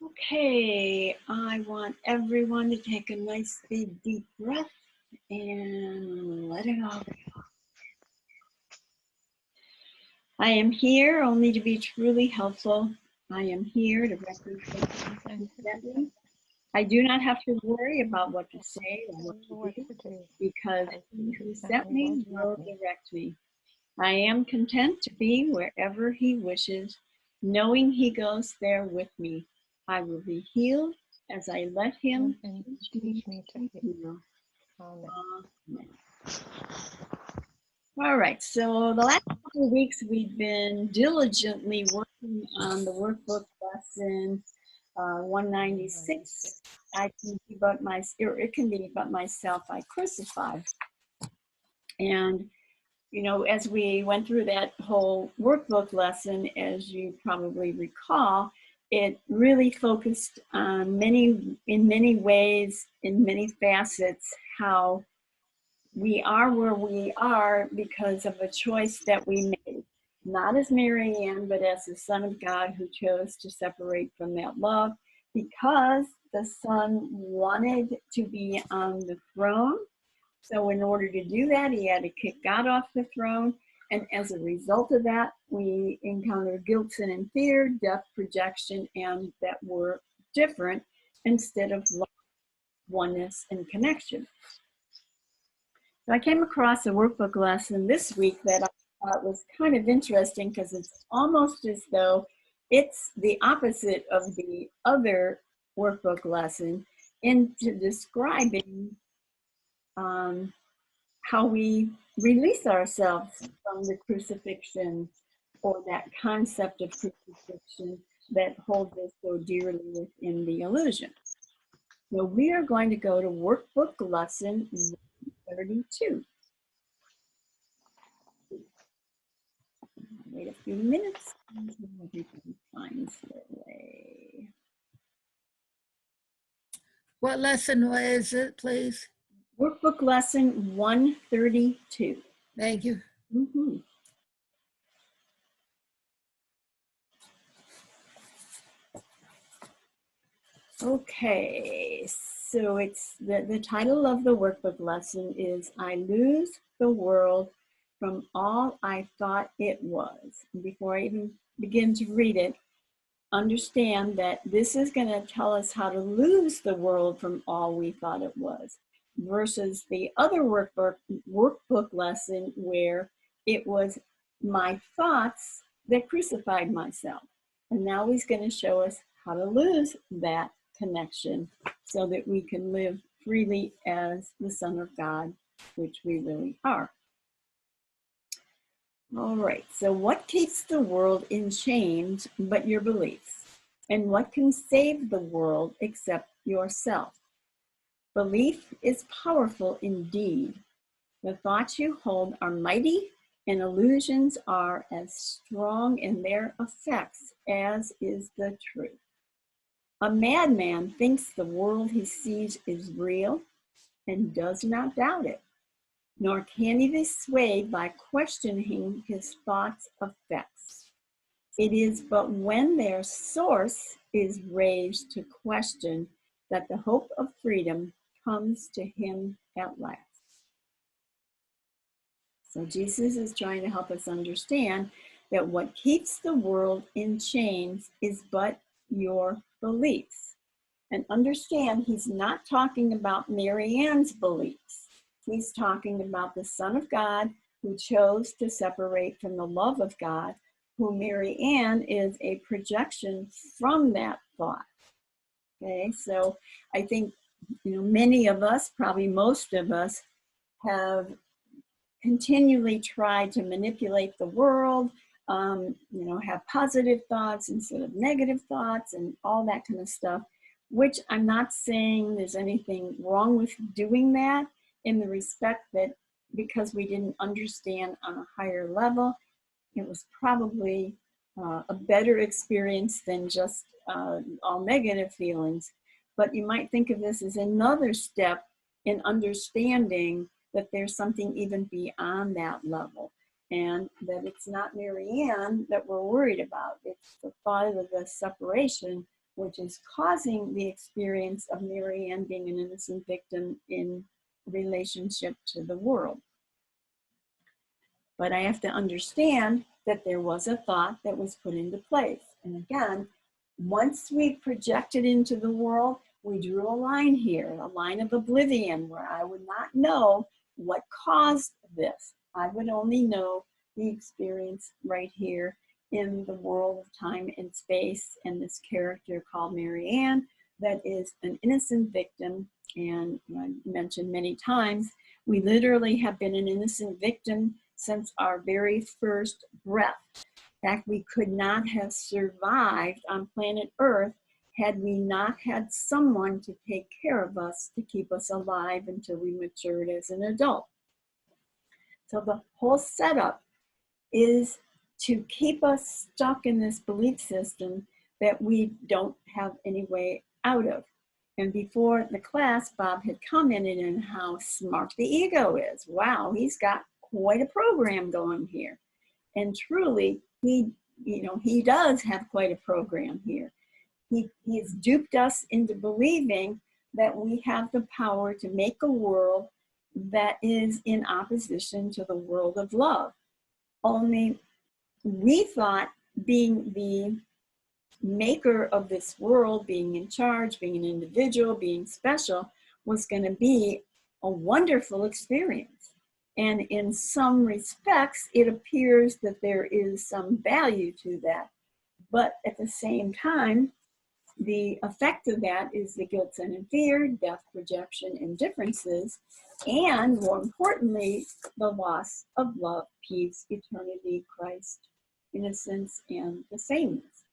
Okay, I want everyone to take a nice big deep breath and let it out. I am here only to be truly helpful. I am here to represent me. I do not have to worry about what to say or what to do because he who sent me will direct me. I am content to be wherever he wishes, knowing he goes there with me. I will be healed as I let him teach me to heal. Amen. All right, so the last couple of weeks we've been diligently working on the workbook lesson 196. I can be but or it can be but myself I crucify. And you know, as we went through that whole workbook lesson, as you probably recall, it really focused on in many ways, in many facets, how we are where we are because of a choice that we made. Not as Mary Ann, but as the Son of God who chose to separate from that love because the Son wanted to be on the throne. So in order to do that, he had to kick God off the throne. And as a result of that, we encounter guilt, sin, and fear, death, projection, and that we're different instead of love, oneness, and connection. So I came across a workbook lesson this week that I thought was kind of interesting because it's almost as though it's the opposite of the other workbook lesson into describing how we release ourselves from the crucifixion or that concept of crucifixion that holds us so dearly within the illusion. So we are going to go to workbook lesson 32. Wait a few minutes until everything finds their way. What lesson was it, please? Workbook lesson 132. Thank you. Mm-hmm. Okay, so it's the title of the workbook lesson is I Lose the World from All I Thought It Was. And before I even begin to read it, understand that this is going to tell us how to lose the world from all we thought it was versus the other workbook lesson where it was my thoughts that crucified myself. And now he's going to show us how to lose that connection so that we can live freely as the Son of God, which we really are. All right, so what keeps the world in chains but your beliefs? And what can save the world except yourself? Belief is powerful indeed. The thoughts you hold are mighty, and illusions are as strong in their effects as is the truth. A madman thinks the world he sees is real and does not doubt it, nor can he be swayed by questioning his thoughts' effects. It is but when their source is raised to question that the hope of freedom comes to him at last. So Jesus is trying to help us understand that what keeps the world in chains is but your beliefs. And understand he's not talking about Mary Ann's beliefs. He's talking about the Son of God who chose to separate from the love of God, who Mary Ann is a projection from that thought. Okay, so I think, you know, many of us, probably most of us, have continually tried to manipulate the world, you know, have positive thoughts instead of negative thoughts and all that kind of stuff, which I'm not saying there's anything wrong with doing that in the respect that because we didn't understand on a higher level, it was probably a better experience than just all negative feelings. But you might think of this as another step in understanding that there's something even beyond that level, and that it's not Mary Ann that we're worried about. It's the thought of the separation which is causing the experience of Mary Ann being an innocent victim in relationship to the world. But I have to understand that there was a thought that was put into place. And again, once we projected into the world, we drew a line here, a line of oblivion, where I would not know what caused this. I would only know the experience right here in the world of time and space, and this character called Mary Ann that is an innocent victim. And I mentioned many times, we literally have been an innocent victim since our very first breath. In fact, we could not have survived on planet Earth had we not had someone to take care of us, to keep us alive until we matured as an adult. So the whole setup is to keep us stuck in this belief system that we don't have any way out of. And before the class, Bob had commented on how smart the ego is. Wow, he's got quite a program going here. And truly, he does have quite a program here. He's duped us into believing that we have the power to make a world that is in opposition to the world of love. Only we thought being the maker of this world, being in charge, being an individual, being special, was going to be a wonderful experience. And in some respects, it appears that there is some value to that. But at the same time, the effect of that is the guilt, sin, and fear, death, projection, and differences, and more importantly, the loss of love, peace, eternity, Christ, innocence, and the sameness.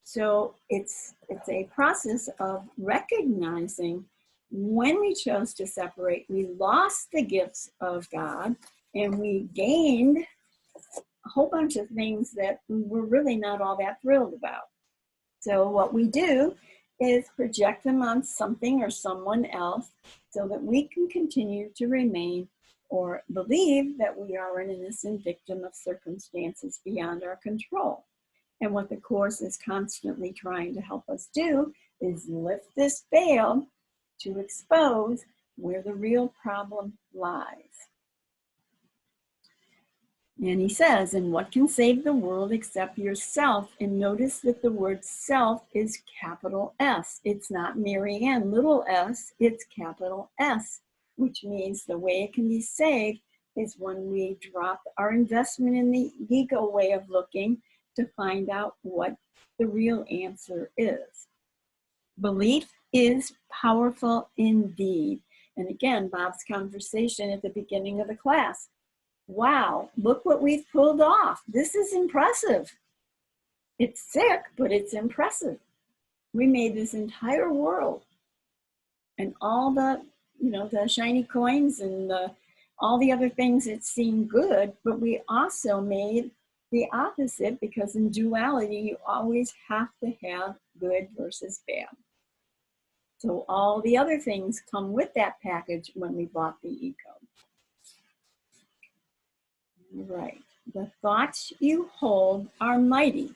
So it's a process of recognizing when we chose to separate, we lost the gifts of God and we gained a whole bunch of things that we're really not all that thrilled about. So what we do is project them on something or someone else so that we can continue to remain or believe that we are an innocent victim of circumstances beyond our control. And what the Course is constantly trying to help us do is lift this veil to expose where the real problem lies. And he says, and what can save the world except yourself? And notice that the word self is capital S. It's not Mary Ann, little s, it's capital S, which means the way it can be saved is when we drop our investment in the ego way of looking to find out what the real answer is. Belief is powerful indeed. And again, Bob's conversation at the beginning of the class. Wow, look what we've pulled off. This is impressive. It's sick, but it's impressive. We made this entire world and all the, the shiny coins and all the other things that seem good, but we also made the opposite, because in duality, you always have to have good versus bad. So all the other things come with that package when we bought the ego. Right. The thoughts you hold are mighty,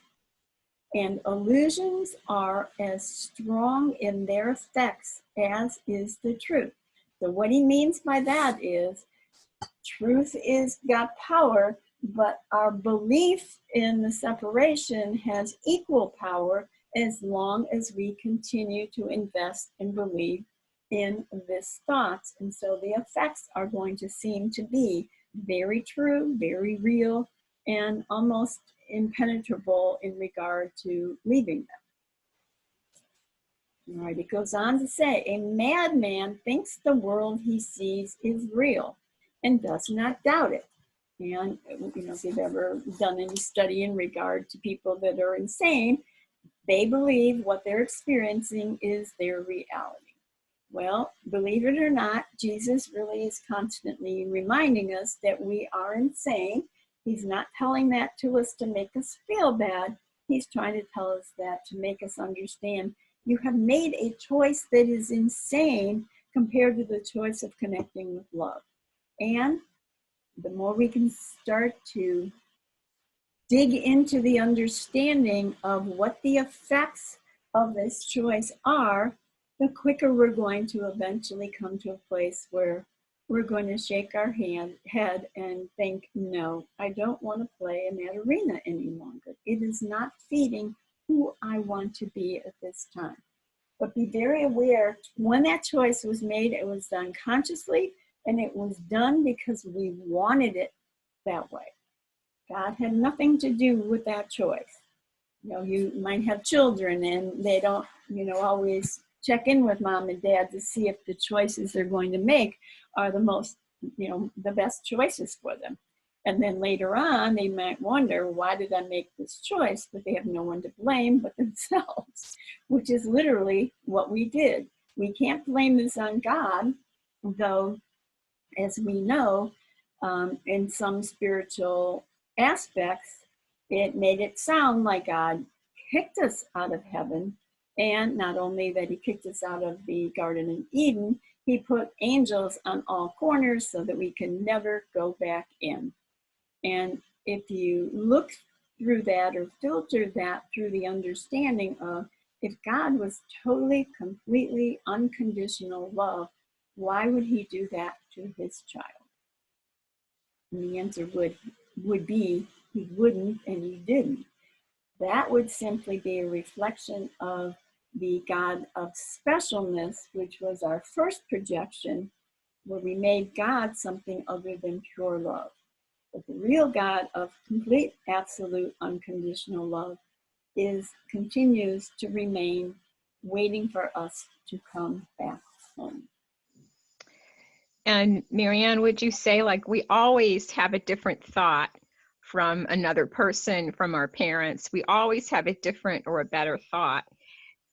and illusions are as strong in their effects as is the truth. So what he means by that is truth is got power, but our belief in the separation has equal power as long as we continue to invest and believe in this thoughts. And so the effects are going to seem to be very true, very real, and almost impenetrable in regard to leaving them. All right, it goes on to say, a madman thinks the world he sees is real and does not doubt it. And if you've ever done any study in regard to people that are insane, they believe what they're experiencing is their reality. Well, believe it or not, Jesus really is constantly reminding us that we are insane. He's not telling that to us to make us feel bad. He's trying to tell us that to make us understand you have made a choice that is insane compared to the choice of connecting with love. And the more we can start to dig into the understanding of what the effects of this choice are, the quicker we're going to eventually come to a place where we're going to shake our head and think, no, I don't want to play in that arena any longer. It is not feeding who I want to be at this time. But be very aware, when that choice was made, it was done consciously, and it was done because we wanted it that way. God had nothing to do with that choice. You know, you might have children and they don't, always check in with mom and dad to see if the choices they're going to make are the most, the best choices for them. And then later on, they might wonder, why did I make this choice? But they have no one to blame but themselves, which is literally what we did. We can't blame this on God, though, as we know, in some spiritual aspects, it made it sound like God kicked us out of heaven. And not only that he kicked us out of the Garden of Eden, he put angels on all corners so that we can never go back in. And if you look through that or filter that through the understanding of, if God was totally, completely unconditional love, why would he do that to his child? And the answer would be he wouldn't, and he didn't. That would simply be a reflection of the God of specialness, which was our first projection, where we made God something other than pure love. But the real God of complete, absolute, unconditional love continues to remain waiting for us to come back home. And Marianne, would you say, like, we always have a different thought from another person, from our parents? We always have a different or a better thought.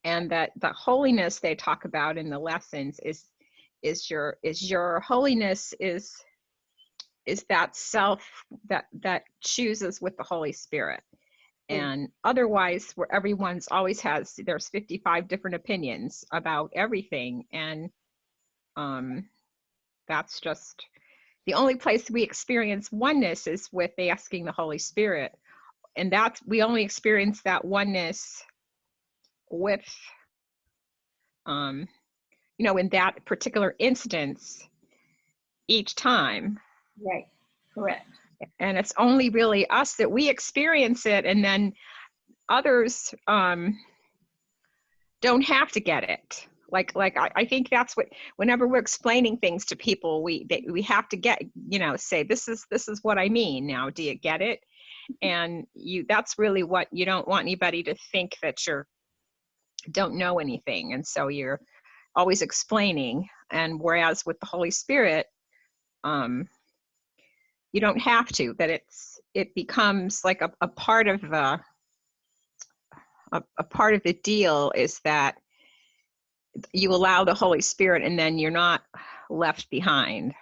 And that the holiness they talk about in the lessons is your holiness is that self that chooses with the Holy Spirit. And otherwise, where everyone's always there's 55 different opinions about everything. And that's just the only place we experience oneness is with asking the Holy Spirit. And we only experience that oneness with, in that particular instance each time. Right, correct. And it's only really us that we experience it, and then others don't have to get it. I think that's what, whenever we're explaining things to people, we have to get, say, this is what I mean now. Do you get it? And that's really what you don't want anybody to think, that don't know anything. And so you're always explaining. And whereas with the Holy Spirit, you don't have to, that it becomes like a part of the, a part of the deal is that you allow the Holy Spirit, and then you're not left behind.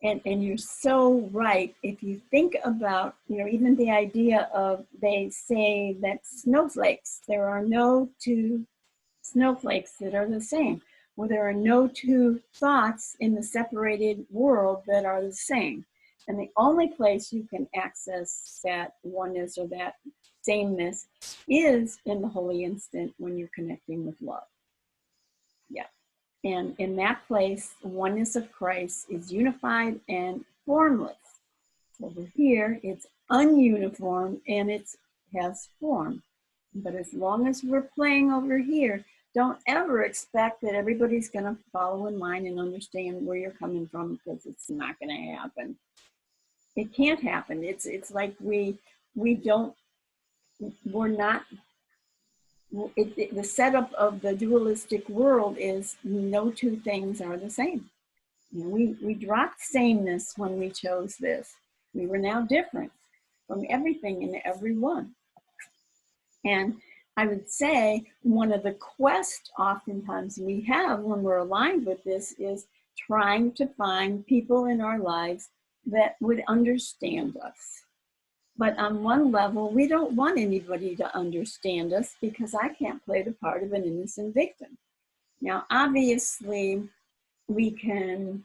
And you're so right. If you think about, even the idea of, they say that snowflakes, there are no two snowflakes that are the same. Well, there are no two thoughts in the separated world that are the same. And the only place you can access that oneness or that sameness is in the holy instant, when you're connecting with love. Yeah. And in that place, the oneness of Christ is unified and formless. Over here, it's ununiform and it has form. But as long as we're playing over here, don't ever expect that everybody's going to follow in line and understand where you're coming from, because it's not going to happen. It can't happen. It's like we're not. The setup of the dualistic world is no two things are the same. We dropped sameness when we chose this. We were now different from everything and everyone. And I would say one of the quests oftentimes we have when we're aligned with this is trying to find people in our lives that would understand us. But on one level, we don't want anybody to understand us, because I can't play the part of an innocent victim. Now, obviously, we can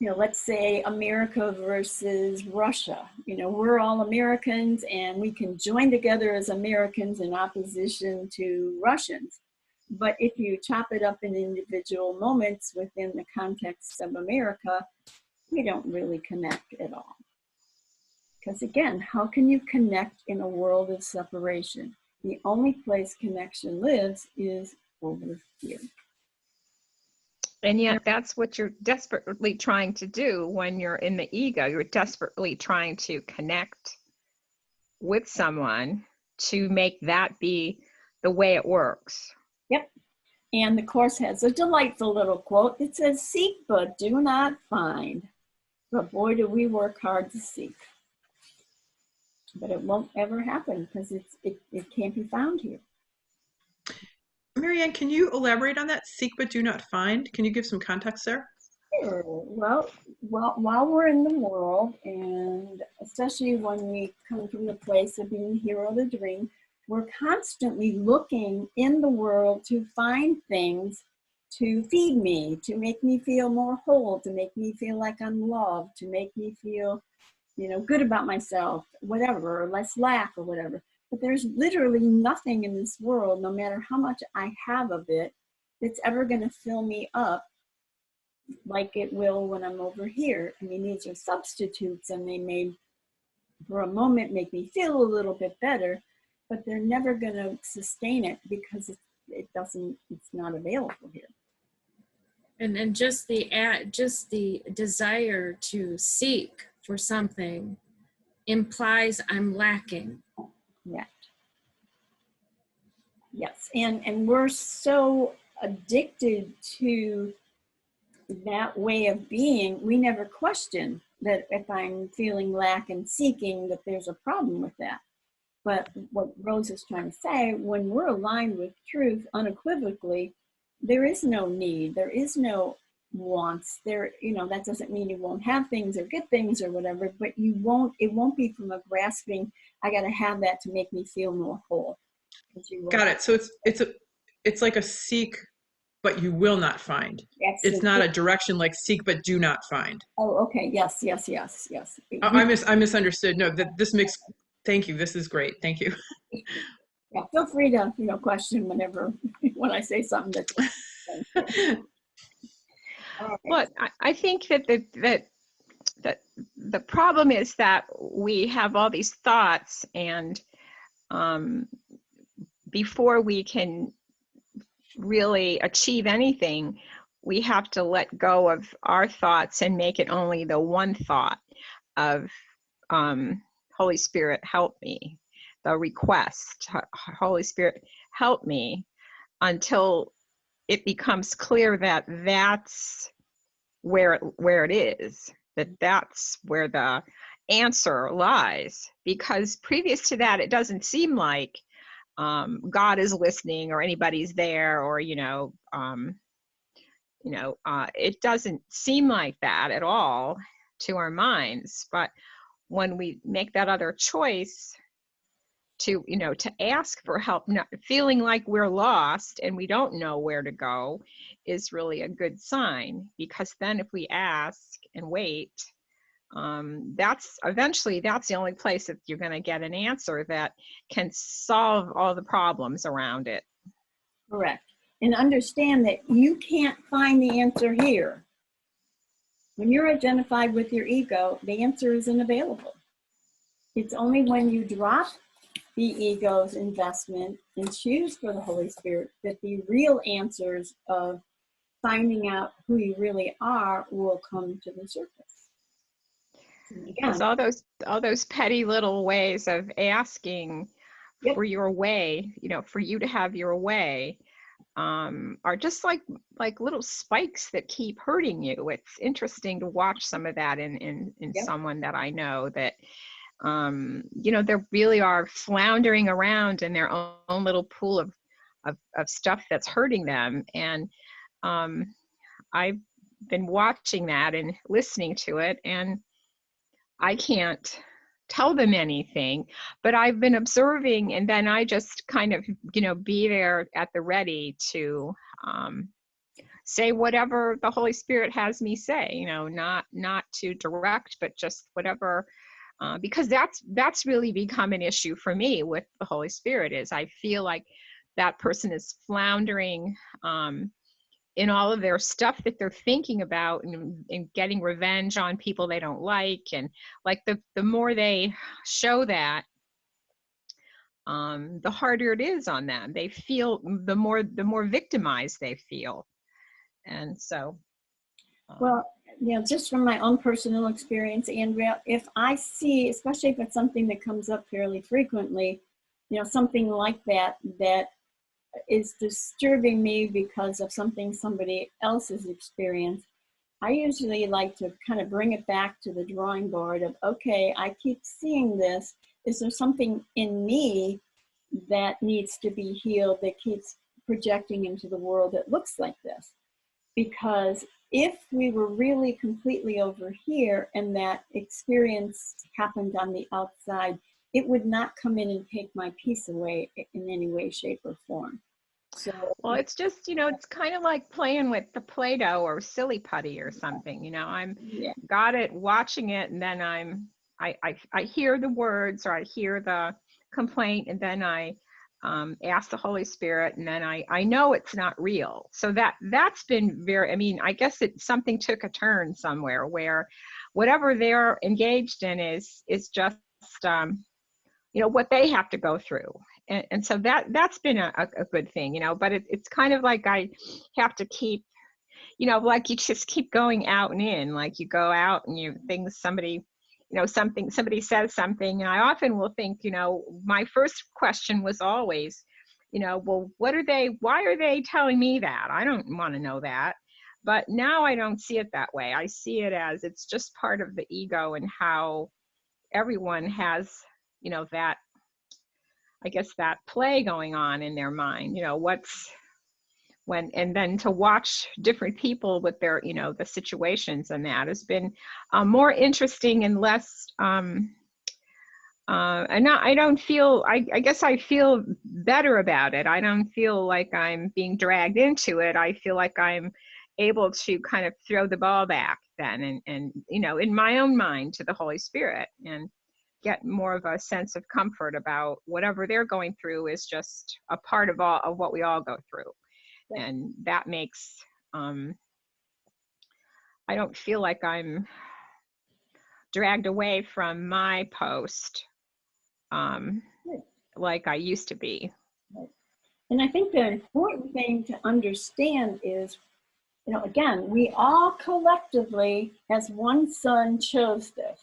let's say America versus Russia. We're all Americans and we can join together as Americans in opposition to Russians. But if you chop it up in individual moments within the context of America, we don't really connect at all. Because again, how can you connect in a world of separation? The only place connection lives is over here. And yet that's what you're desperately trying to do when you're in the ego. You're desperately trying to connect with someone to make that be the way it works. Yep. And the Course has a delightful little quote that says, "Seek but do not find. But boy, do we work hard to seek." But it won't ever happen because it can't be found here. Marianne, can you elaborate on that? Seek but do not find. Can you give some context there? Sure. Well, while we're in the world, and especially when we come from the place of being hero of the dream, we're constantly looking in the world to find things to feed me, to make me feel more whole, to make me feel like I'm loved, to make me feel, good about myself, whatever, or less lack or whatever. But there's literally nothing in this world, no matter how much I have of it, that's ever going to fill me up like it will when I'm over here. I mean, these are substitutes and they may, for a moment, make me feel a little bit better, but they're never going to sustain it because it's not available here. And just the desire to seek for something implies I'm lacking. Yeah. Yes, and we're so addicted to that way of being, we never question that if I'm feeling lack and seeking, that there's a problem with that. But what Rose is trying to say, when we're aligned with truth unequivocally, there is no need, there is no wants. That doesn't mean you won't have things or get things or whatever, but it won't be from a grasping, I got to have that to make me feel more whole. Got it. So it's like a seek, but you will not find. It's not a direction like seek, but do not find. Oh, okay. Yes. I misunderstood. No, this makes, thank you. This is great. Thank you. Yeah, feel free to, question whenever, when I say something that's. Well, I think that the problem is that we have all these thoughts, and before we can really achieve anything, we have to let go of our thoughts and make it only the one thought of Holy Spirit, help me, the request, Holy Spirit, help me, until it becomes clear that that's where it is, that's where the answer lies. Because previous to that, it doesn't seem like God is listening or anybody's there, or it doesn't seem like that at all to our minds. But when we make that other choice to ask for help, not feeling like we're lost and we don't know where to go, is really a good sign. Because then if we ask and wait, that's the only place that you're going to get an answer that can solve all the problems around it. Correct. And understand that you can't find the answer here. When you're identified with your ego, the answer isn't available. It's only when you drop the ego's investment and choose for the Holy Spirit that the real answers of finding out who you really are will come to the surface. Because all those petty little ways of asking for your way, for you to have your way, are just like little spikes that keep hurting you. It's interesting to watch some of that in someone that I know, that they really are floundering around in their own little pool of stuff that's hurting them. And I've been watching that and listening to it, and I can't tell them anything, but I've been observing, and then I just kind of, be there at the ready to say whatever the Holy Spirit has me say, you know, not to direct, but just whatever, because that's really become an issue for me with the Holy Spirit. Is I feel like that person is floundering in all of their stuff that they're thinking about, and getting revenge on people they don't like. And like the more they show that, the harder it is on them. They feel the more victimized they feel. And so, well, you know, just from my own personal experience, Andrea, if I see, especially if it's something that comes up fairly frequently, you know, something like that is disturbing me because of something somebody else has experienced, I usually like to kind of bring it back to the drawing board of, okay, I keep seeing this. Is there something in me that needs to be healed that keeps projecting into the world that looks like this? Because if we were really completely over here and that experience happened on the outside, it would not come in and take my peace away in any way, shape, or form. So, well, it's just, you know, it's kind of like playing with the Play-Doh or silly putty or something. You know, I'm got it, watching it, and then I hear the words, or I hear the complaint, and then I ask the Holy Spirit, and then I know it's not real. So that's been very, I mean, I guess something took a turn somewhere where whatever they're engaged in is just you know, what they have to go through. And so that's been a good thing, you know. But it's kind of like I have to keep, you know, like you just keep going out and in. Like you go out and somebody says something, and I often will think, you know, my first question was always, you know, well, why are they telling me that? I don't want to know that. But now I don't see it that way. I see it as it's just part of the ego, and how everyone has, you know, that, I guess, that play going on in their mind, you know, and then to watch different people with their, you know, the situations, and that has been more interesting and less, and I don't feel, I guess I feel better about it. I don't feel like I'm being dragged into it. I feel like I'm able to kind of throw the ball back then, and you know, in my own mind, to the Holy Spirit, and get more of a sense of comfort about whatever they're going through is just a part of what we all go through. And that makes, I don't feel like I'm dragged away from my post like I used to be. and I think the important thing to understand is, you know, again, we all collectively as one son chose this.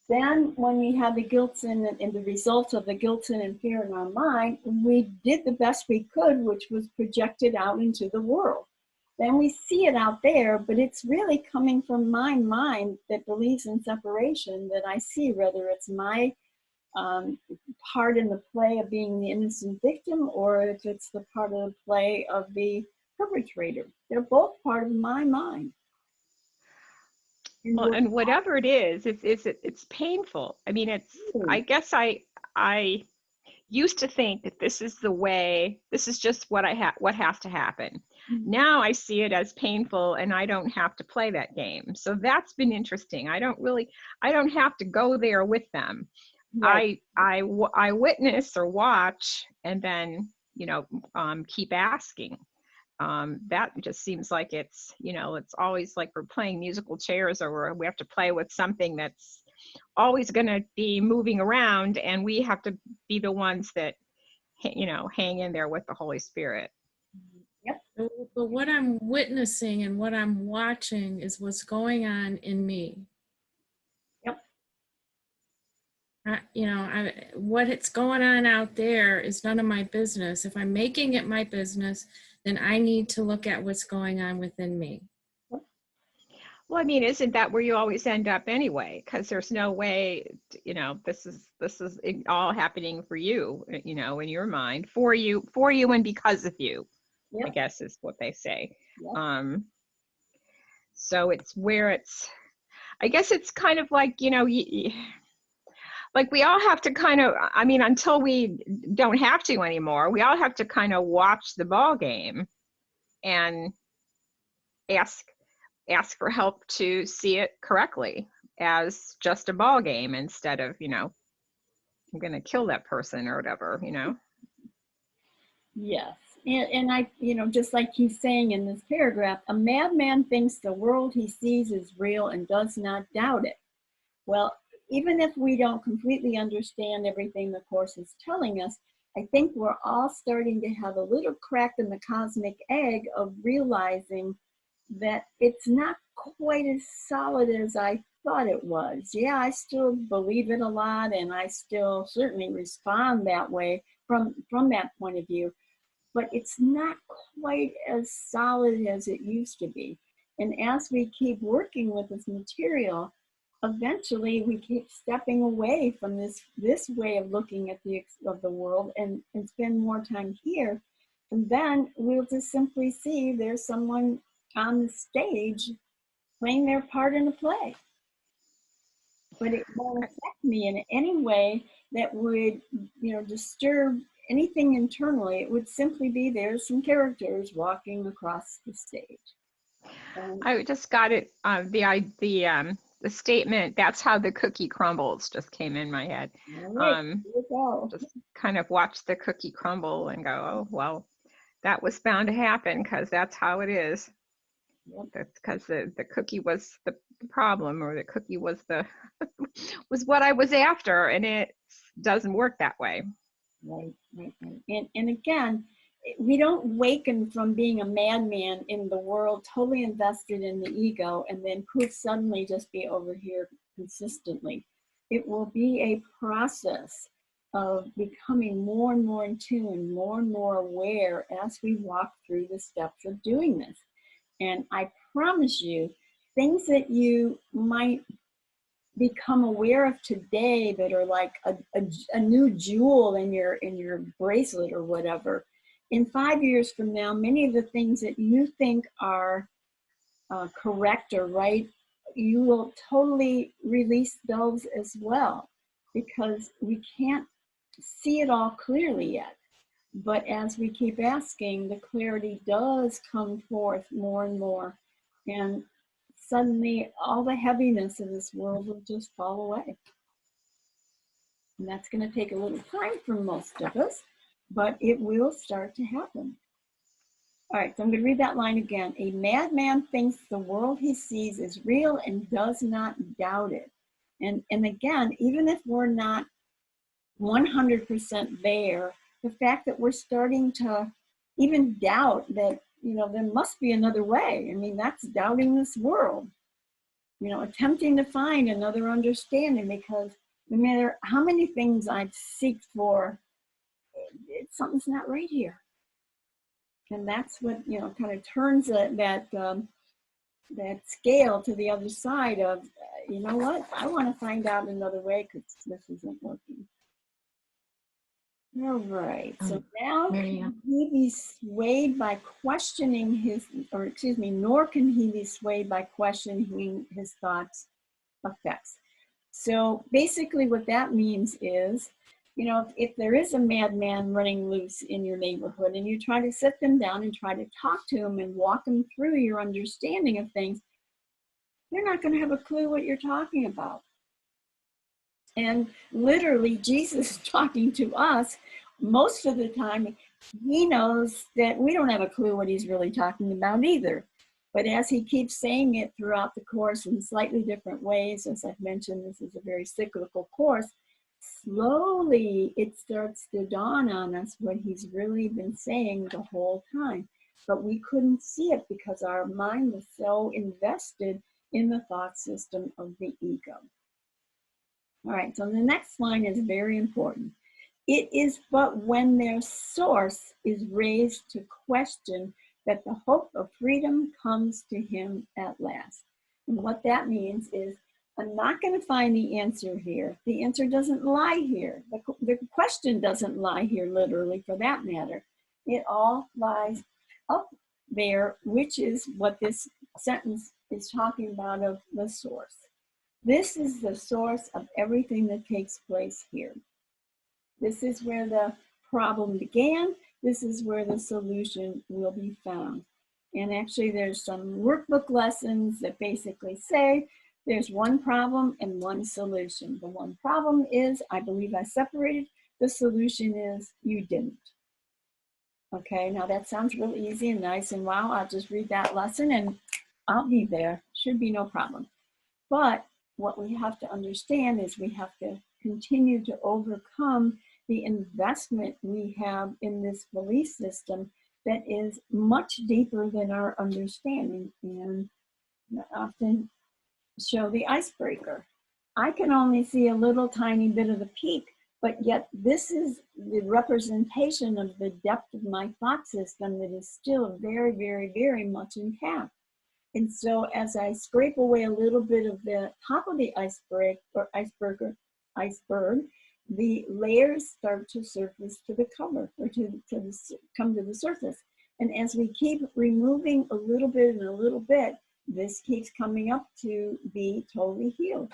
Then when we had the guilt sin and the result of the guilt, sin, and fear in our mind, we did the best we could, which was projected out into the world. Then we see it out there, but it's really coming from my mind that believes in separation that I see, whether it's my part in the play of being the innocent victim, or if it's the part of the play of the perpetrator. They're both part of my mind. Well, and whatever it is, it's painful. I mean, I guess I used to think that this is the way, this is just what has to happen. Mm-hmm. Now I see it as painful, and I don't have to play that game. So that's been interesting. I don't have to go there with them. Right. I witness or watch, and then, you know, keep asking. That just seems like it's, you know, it's always like we're playing musical chairs, or we have to play with something that's always going to be moving around, and we have to be the ones that, you know, hang in there with the Holy Spirit. Yep. But what I'm witnessing and what I'm watching is what's going on in me. Yep. You know, what's going on out there is none of my business. If I'm making it my business, then I need to look at what's going on within me. Well, I mean, isn't that where you always end up anyway? Because there's no way, you know, this is all happening for you, you know, in your mind, for you and because of you. Yep. I guess is what they say. Yep. So it's where I guess it's kind of like, you know, like we all have to kind of, I mean, until we don't have to anymore, we all have to kind of watch the ball game and ask for help to see it correctly as just a ball game instead of, I'm going to kill that person or whatever, Yes. And I, just like he's saying in this paragraph, a madman thinks the world he sees is real and does not doubt it. Well, even if we don't completely understand everything the Course is telling us, I think we're all starting to have a little crack in the cosmic egg of realizing that it's not quite as solid as I thought it was. Yeah, I still believe it a lot, and I still certainly respond that way from that point of view, but it's not quite as solid as it used to be. And as we keep working with this material, eventually we keep stepping away from this way of looking at the world and spend more time here. And then we'll just simply see there's someone on the stage playing their part in the play. But it won't affect me in any way that would, disturb anything internally. It would simply be there's some characters walking across the stage. I just got it. The statement, "That's how the cookie crumbles," just came in my head. All right, here we go. Just kind of watch the cookie crumble and go, oh, well, that was bound to happen because that's how it is. Yep. That's because the cookie was the problem, or the cookie was was what I was after, and it doesn't work that way. Right. And again, we don't waken from being a madman in the world, totally invested in the ego, and then poof, suddenly just be over here consistently. It will be a process of becoming more and more in tune, more and more aware as we walk through the steps of doing this. And I promise you, things that you might become aware of today that are like a new jewel in your bracelet or whatever, in 5 years from now, many of the things that you think are correct or right, you will totally release those as well, because we can't see it all clearly yet. But as we keep asking, the clarity does come forth more and more. And suddenly all the heaviness of this world will just fall away. And that's going to take a little time for most of us, but it will start to happen. All right, so I'm going to read that line again. A madman thinks the world he sees is real and does not doubt it. And again, even if we're not 100% there, the fact that we're starting to even doubt that, there must be another way. I mean, that's doubting this world. Attempting to find another understanding, because no matter how many things I've seeked for, something's not right here. And that's what, kind of turns that scale to the other side of, you know what, I want to find out another way because this isn't working. All right, so now can he be swayed by questioning nor can he be swayed by questioning his thoughts' effects. So basically what that means is, if there is a madman running loose in your neighborhood and you try to sit them down and try to talk to them and walk them through your understanding of things, they're not going to have a clue what you're talking about. And literally, Jesus is talking to us most of the time. He knows that we don't have a clue what he's really talking about either. But as he keeps saying it throughout the course in slightly different ways, as I've mentioned, this is a very cyclical course, slowly it starts to dawn on us what he's really been saying the whole time. But we couldn't see it because our mind was so invested in the thought system of the ego. All right, so the next line is very important. It is but when their source is raised to question that the hope of freedom comes to him at last. And what that means is, I'm not going to find the answer here. The answer doesn't lie here. The question doesn't lie here, literally, for that matter. It all lies up there, which is what this sentence is talking about, of the source. This is the source of everything that takes place here. This is where the problem began. This is where the solution will be found. And actually there's some workbook lessons that basically say there's one problem and one solution. The one problem is, I believe I separated. The solution is you didn't. Okay, now that sounds real easy and nice and wow, I'll just read that lesson and I'll be there. Should be no problem. But what we have to understand is we have to continue to overcome the investment we have in this belief system that is much deeper than our understanding, and often show the icebreaker. I can only see a little tiny bit of the peak, but yet this is the representation of the depth of my thought system that is still very, very, very much intact. And so as I scrape away a little bit of the top of the iceberg, the layers start to surface to the cover, or come to the surface. And as we keep removing a little bit and a little bit, this keeps coming up to be totally healed.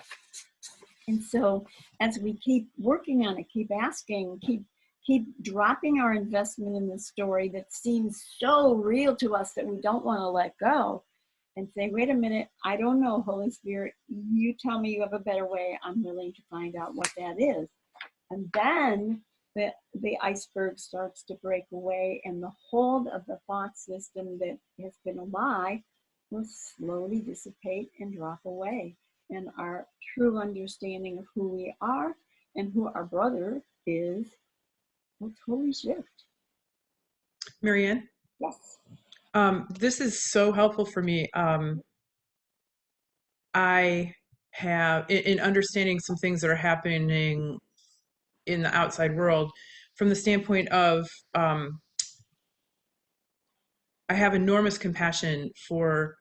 And so as we keep working on it, keep asking, keep dropping our investment in the story that seems so real to us that we don't want to let go, and say, wait a minute, I don't know, Holy Spirit, you tell me you have a better way. I'm willing to find out what that is. And then the iceberg starts to break away, and the hold of the thought system that has been a lie will slowly dissipate and drop away. And our true understanding of who we are and who our brother is will totally shift. Marianne? Yes. This is so helpful for me. I have, in understanding some things that are happening in the outside world, from the standpoint of, I have enormous compassion for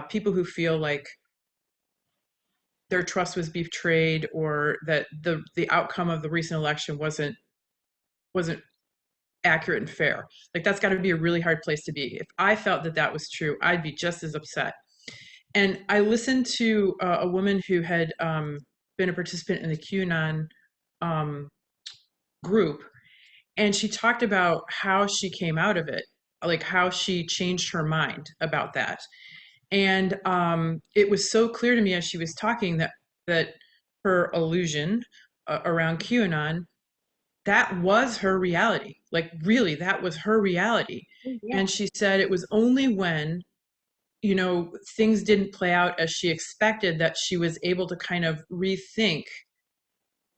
people who feel like their trust was betrayed, or that the outcome of the recent election wasn't accurate and fair. Like, that's got to be a really hard place to be. If I felt that that was true, I'd be just as upset. And I listened to a woman who had been a participant in the QAnon group, and she talked about how she came out of it, like how she changed her mind about that. And it was so clear to me as she was talking that her illusion around QAnon, that was her reality. Like, really, that was her reality. Yeah. And she said it was only when, you know, things didn't play out as she expected that she was able to kind of rethink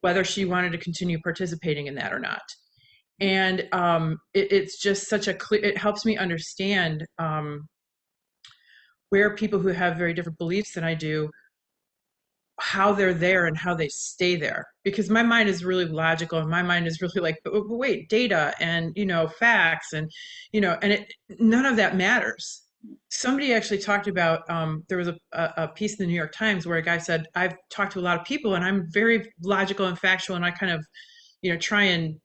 whether she wanted to continue participating in that or not. And it's just such a clear, it helps me understand where people who have very different beliefs than I do, how they're there and how they stay there. Because my mind is really logical, and my mind is really like, but wait, data and, you know, facts and, you know, and none of that matters. Somebody actually talked about, there was a piece in the New York Times where a guy said, I've talked to a lot of people and I'm very logical and factual, and I kind of, you know, try and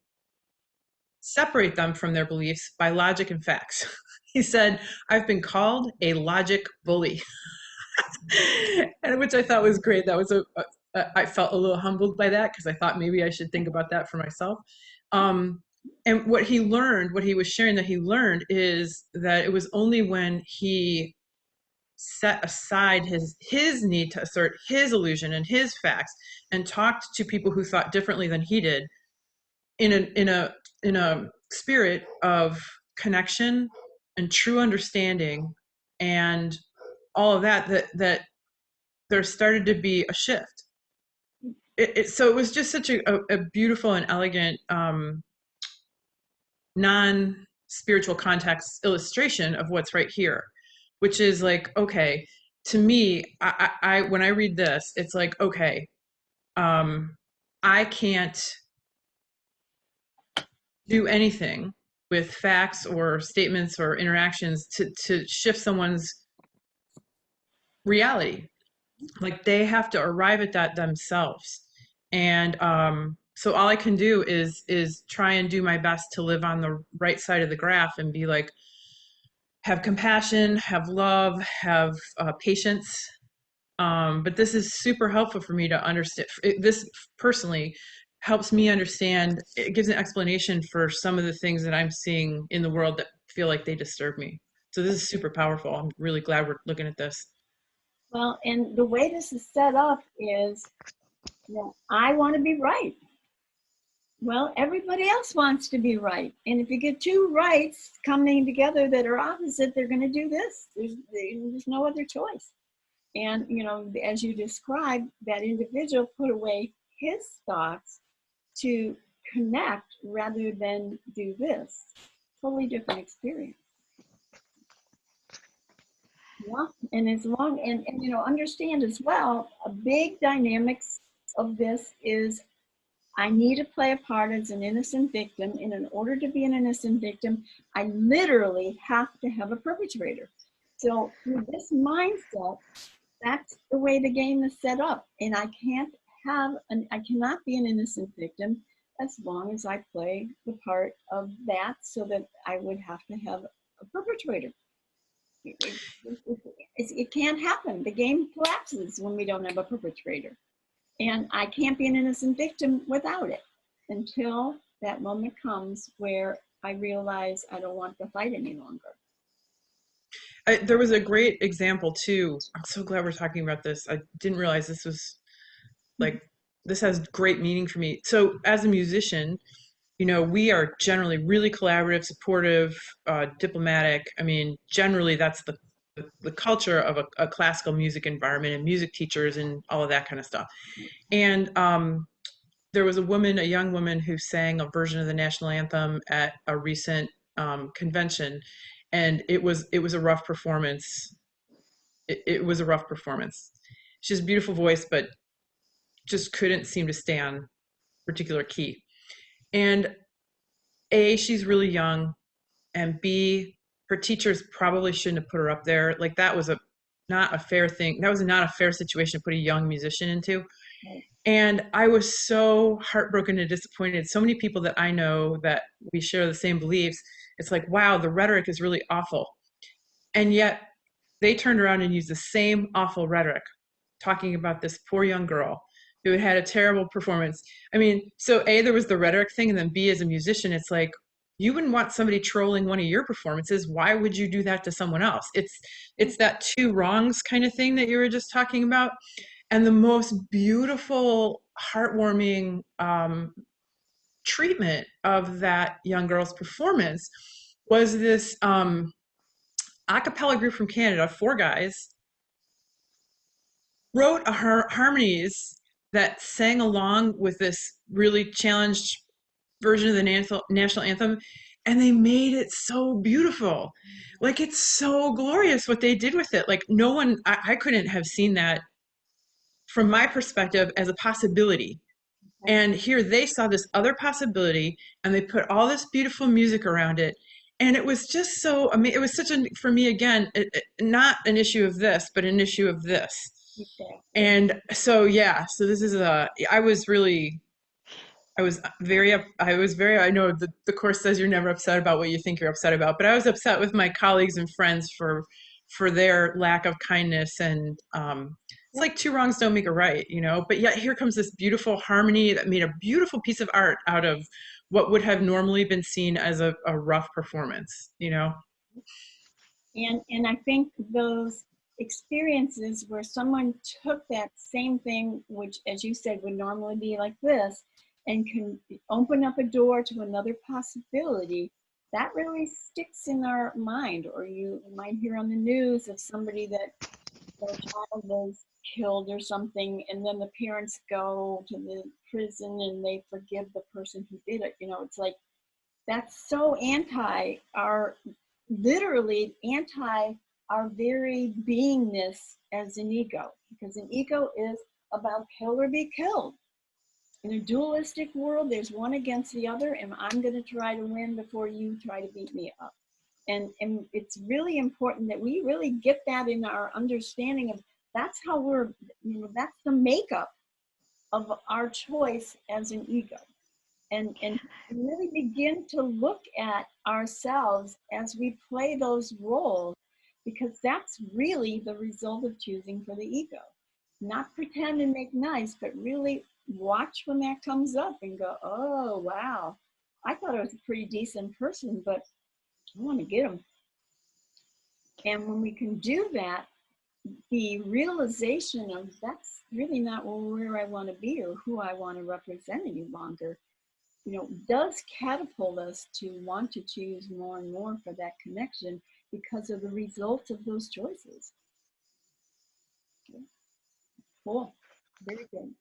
separate them from their beliefs by logic and facts. He said, I've been called a logic bully. And which I thought was great. That was I felt a little humbled by that, because I thought maybe I should think about that for myself. And what he learned, what he was sharing that he learned, is that it was only when he set aside his need to assert his illusion and his facts and talked to people who thought differently than he did in a spirit of connection and true understanding and all of that there started to be a shift. So it was just such a beautiful and elegant non-spiritual context illustration of what's right here, which is like, okay, to me, I when I read this, it's like, okay, I can't do anything with facts or statements or interactions to shift someone's reality. Like, they have to arrive at that themselves. And so all I can do is try and do my best to live on the right side of the graph and be like, have compassion, have love, have patience. But this is super helpful for me to understand. This personally helps me understand. It gives an explanation for some of the things that I'm seeing in the world that feel like they disturb me. So this is super powerful. I'm really glad we're looking at this. Well, and the way this is set up is that I want to be right. Well, everybody else wants to be right. And if you get two rights coming together that are opposite, they're going to do this. There's no other choice. And, you know, as you described, that individual put away his thoughts to connect rather than do this. Totally different experience. Yeah, and as long, and you know, understand as well, a big dynamics of this is I need to play a part as an innocent victim, and in order to be an innocent victim, I literally have to have a perpetrator. So with this mindset, that's the way the game is set up, and I cannot be an innocent victim as long as I play the part of that, so that I would have to have a perpetrator. It can't happen. The game collapses when we don't have a perpetrator. And I can't be an innocent victim without it until that moment comes where I realize I don't want the fight any longer. There was a great example too. I'm so glad we're talking about this. I didn't realize this was like, this has great meaning for me. So as a musician, you know, we are generally really collaborative, supportive, diplomatic. I mean, generally that's the culture of a classical music environment, and music teachers and all of that kind of stuff. And there was a young woman who sang a version of the national anthem at a recent convention, and it was a rough performance. It was a rough performance. She has a beautiful voice, but just couldn't seem to stay on particular key. And A, she's really young, and B, her teachers probably shouldn't have put her up there. Like, that was not a fair thing. That was not a fair situation to put a young musician into. And I was so heartbroken and disappointed. So many people that I know that we share the same beliefs, it's like, wow, the rhetoric is really awful. And yet they turned around and used the same awful rhetoric, talking about this poor young girl who had a terrible performance. I mean, so A, there was the rhetoric thing, and then B, as a musician, it's like, you wouldn't want somebody trolling one of your performances. Why would you do that to someone else? It's that two wrongs kind of thing that you were just talking about. And the most beautiful, heartwarming treatment of that young girl's performance was this a cappella group from Canada, 4 guys, wrote harmonies that sang along with this really challenged version of the national anthem, and they made it so beautiful. Like, it's so glorious what they did with it. Like, no one, I couldn't have seen that from my perspective as a possibility. And here they saw this other possibility, and they put all this beautiful music around it. And it was just so, I mean, it was such a, for me, again, not an issue of this, but an issue of this. Okay. And so, yeah, so this is I was very, I know the course says you're never upset about what you think you're upset about, but I was upset with my colleagues and friends for their lack of kindness. And it's like 2 wrongs don't make a right, you know, but yet here comes this beautiful harmony that made a beautiful piece of art out of what would have normally been seen as a rough performance, you know? And I think those experiences where someone took that same thing, which, as you said, would normally be like this, and can open up a door to another possibility, that really sticks in our mind. Or you might hear on the news of somebody that their child was killed or something, and then the parents go to the prison and they forgive the person who did it. You know, it's like, that's so literally anti our very beingness as an ego, because an ego is about kill or be killed. In a dualistic world, there's one against the other, and I'm going to try to win before you try to beat me up. And it's really important that we really get that in our understanding of, that's how we're, you know, that's the makeup of our choice as an ego. And really begin to look at ourselves as we play those roles, because that's really the result of choosing for the ego. Not pretend and make nice, but really watch when that comes up and go, oh, wow, I thought I was a pretty decent person, but I want to get them. And when we can do that, the realization of that's really not where I want to be or who I want to represent any longer, does catapult us to want to choose more and more for that connection because of the result of those choices. Okay. Cool. Very good.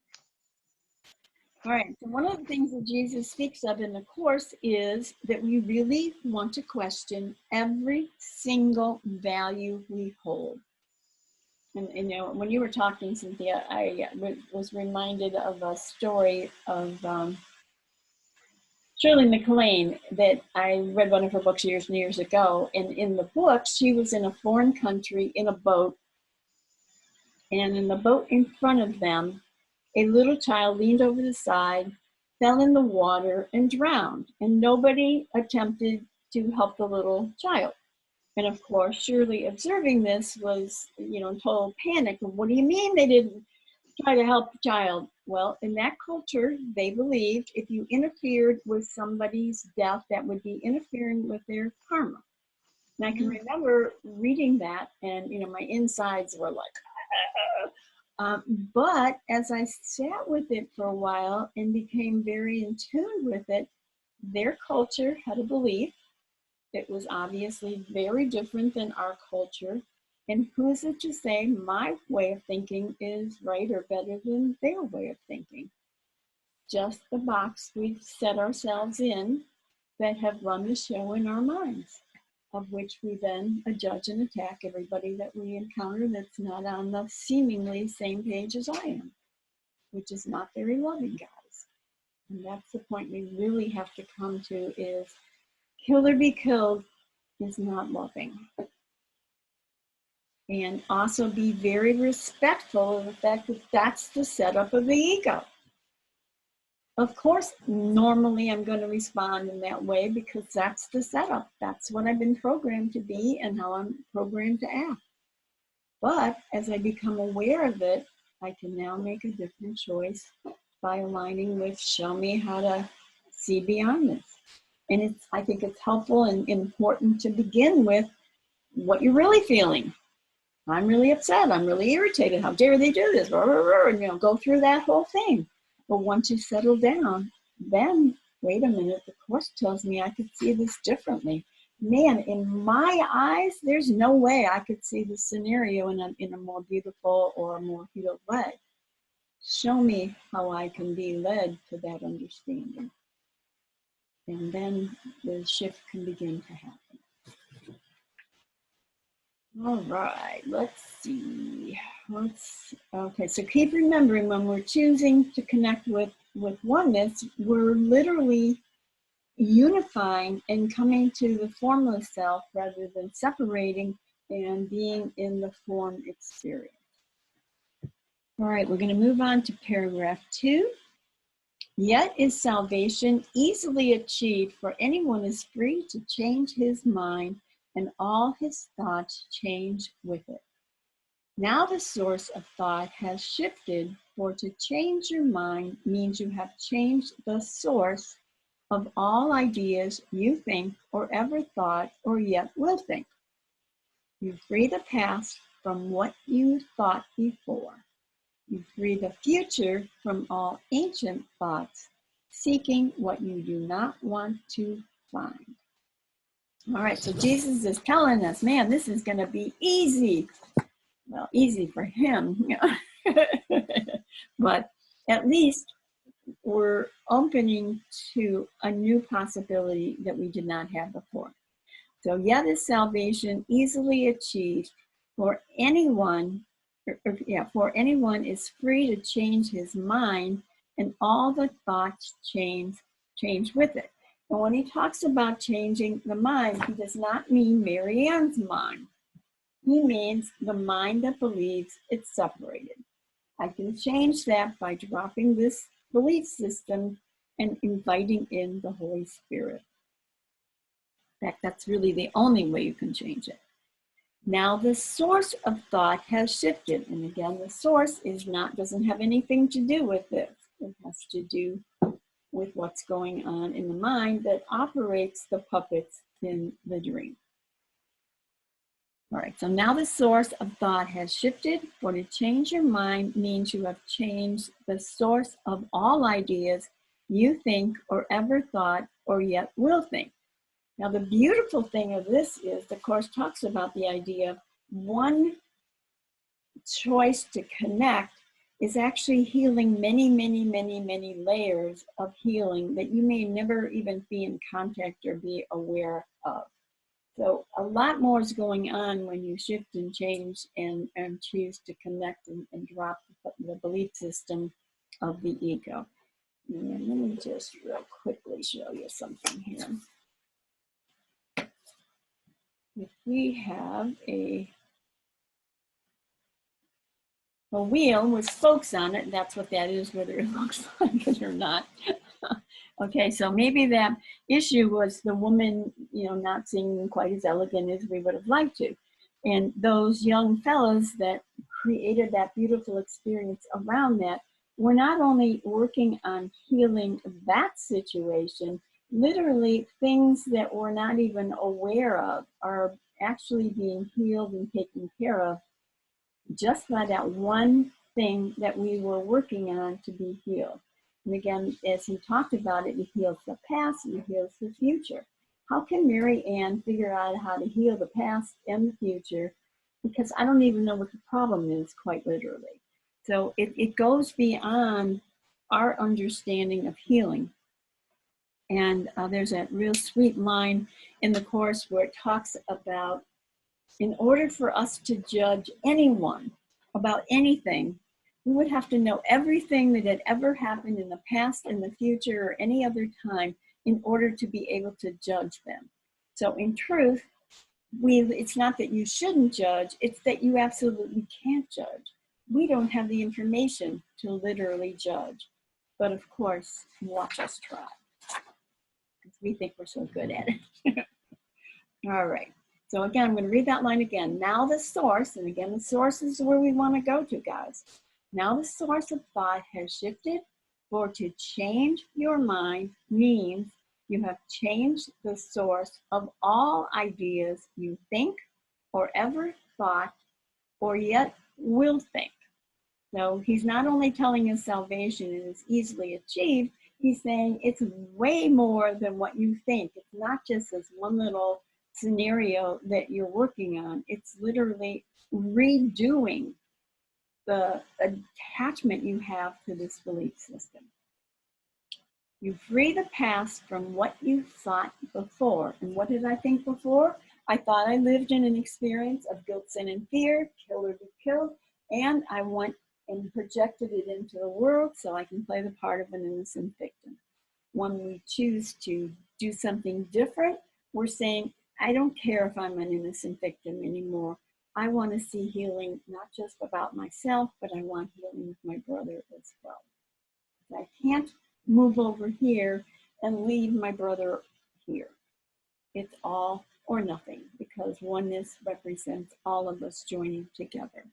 All right, so one of the things that Jesus speaks of in the Course is that we really want to question every single value we hold. And when you were talking, Cynthia, I was reminded of a story of Shirley MacLaine that I read one of her books years and years ago. And in the book, she was in a foreign country in a boat. And in the boat in front of them, a little child leaned over the side, fell in the water, and drowned. And nobody attempted to help the little child. And of course, Shirley, observing this, was, in total panic. What do you mean they didn't try to help the child? Well, in that culture, they believed if you interfered with somebody's death, that would be interfering with their karma. And I can remember reading that, and my insides were like, but as I sat with it for a while and became very in tune with it, their culture had a belief. It was obviously very different than our culture. And who's it to say my way of thinking is right or better than their way of thinking? Just the box we've set ourselves in that have run the show in our minds, of which we then judge and attack everybody that we encounter that's not on the seemingly same page as I am, which is not very loving, guys. And that's the point we really have to come to, is kill or be killed is not loving. And also be very respectful of the fact that that's the setup of the ego. Of course, normally I'm going to respond in that way because that's the setup. That's what I've been programmed to be and how I'm programmed to act. But as I become aware of it, I can now make a different choice by aligning with show me how to see beyond this. And I think it's helpful and important to begin with what you're really feeling. I'm really upset. I'm really irritated. How dare they do this? And go through that whole thing. But once you settle down, then wait a minute. The Course tells me I could see this differently. Man, in my eyes, there's no way I could see the scenario in a more beautiful or a more healed way. Show me how I can be led to that understanding. And then the shift can begin to happen. All right, let's see. Okay, so keep remembering when we're choosing to connect with oneness, we're literally unifying and coming to the formless self rather than separating and being in the form experience. All right, we're going to move on to paragraph 2. Yet is salvation easily achieved, for anyone is free to change his mind, and all his thoughts change with it. Now the source of thought has shifted, for to change your mind means you have changed the source of all ideas you think or ever thought or yet will think. You free the past from what you thought before. You free the future from all ancient thoughts, seeking what you do not want to find. All right, so Jesus is telling us, man, this is going to be easy. Well, easy for him, but at least we're opening to a new possibility that we did not have before. So yet is salvation easily achieved, for anyone is free to change his mind, and all the thoughts change with it. And when he talks about changing the mind, he does not mean Mary Ann's mind. He means the mind that believes it's separated. I can change that by dropping this belief system and inviting in the Holy Spirit. In fact, that's really the only way you can change it. Now the source of thought has shifted. And again, the source doesn't have anything to do with this. It has to do with what's going on in the mind that operates the puppets in the dream. All right, so now the source of thought has shifted. For to change your mind means you have changed the source of all ideas you think or ever thought or yet will think. Now, the beautiful thing of this is the Course talks about the idea of one choice to connect is actually healing many, many, many, many layers of healing that you may never even be in contact or be aware of. So a lot more is going on when you shift and change and choose to connect and drop the belief system of the ego. And let me just real quickly show you something here. If we have a wheel with spokes on it, that's what that is, whether it looks like it or not. Okay, so maybe that issue was the woman, not seeming quite as elegant as we would have liked to. And those young fellows that created that beautiful experience around that were not only working on healing that situation, literally things that we're not even aware of are actually being healed and taken care of just by that one thing that we were working on to be healed. And again, as he talked about it, he heals the past and he heals the future. How can Mary Ann figure out how to heal the past and the future? Because I don't even know what the problem is, quite literally. So it goes beyond our understanding of healing. And there's a real sweet line in the Course where it talks about, in order for us to judge anyone about anything, we would have to know everything that had ever happened in the past, in the future, or any other time in order to be able to judge them. So in truth, it's not that you shouldn't judge, it's that you absolutely can't judge. We don't have the information to literally judge. But of course, watch us try, because we think we're so good at it. All right. So again, I'm going to read that line again. Now the source, and again, the source is where we want to go to, guys. Now the source of thought has shifted. For to change your mind means you have changed the source of all ideas you think or ever thought or yet will think. So he's not only telling us salvation is easily achieved, he's saying it's way more than what you think. It's not just this one little scenario that you're working on. It's literally redoing the attachment you have to this belief system. You free the past from what you thought before. And what did I think before? I thought I lived in an experience of guilt, sin, and fear, kill or be killed, and I went and projected it into the world so I can play the part of an innocent victim. When we choose to do something different, we're saying, I don't care if I'm an innocent victim anymore. I want to see healing, not just about myself, but I want healing with my brother as well. I can't move over here and leave my brother here. It's all or nothing, because oneness represents all of us joining together.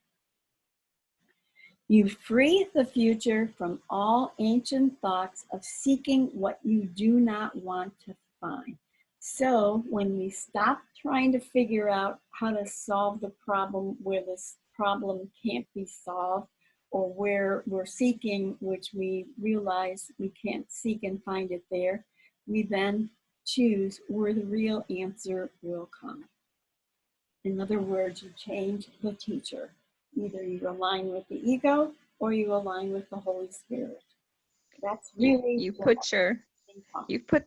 You free the future from all ancient thoughts of seeking what you do not want to find. So when we stop trying to figure out how to solve the problem where this problem can't be solved, or where we're seeking, which we realize we can't seek and find it there, we then choose where the real answer will come. In other words, you change the teacher. Either you align with the ego or you align with the Holy Spirit. That's really you put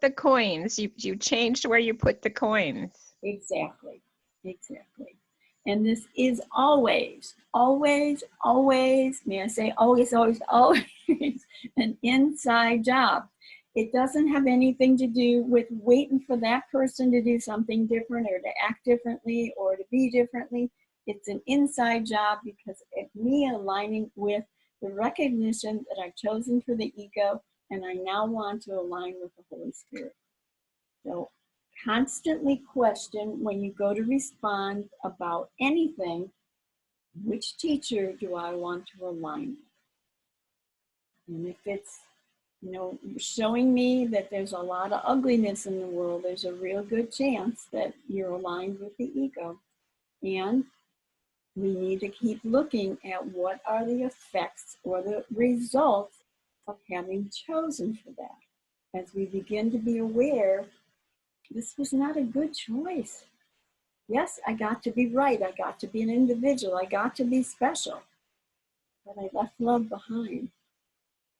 the coins. You changed where you put the coins. Exactly. And this is always, always, always, may I say always, always, always an inside job. It doesn't have anything to do with waiting for that person to do something different or to act differently or to be differently. It's an inside job because it's me aligning with the recognition that I've chosen for the ego, and I now want to align with the Holy Spirit. So constantly question when you go to respond about anything, which teacher do I want to align with? And if it's showing me that there's a lot of ugliness in the world, there's a real good chance that you're aligned with the ego. And we need to keep looking at what are the effects or the results of having chosen for that. As we begin to be aware, this was not a good choice. Yes, I got to be right. I got to be an individual. I got to be special. But I left love behind.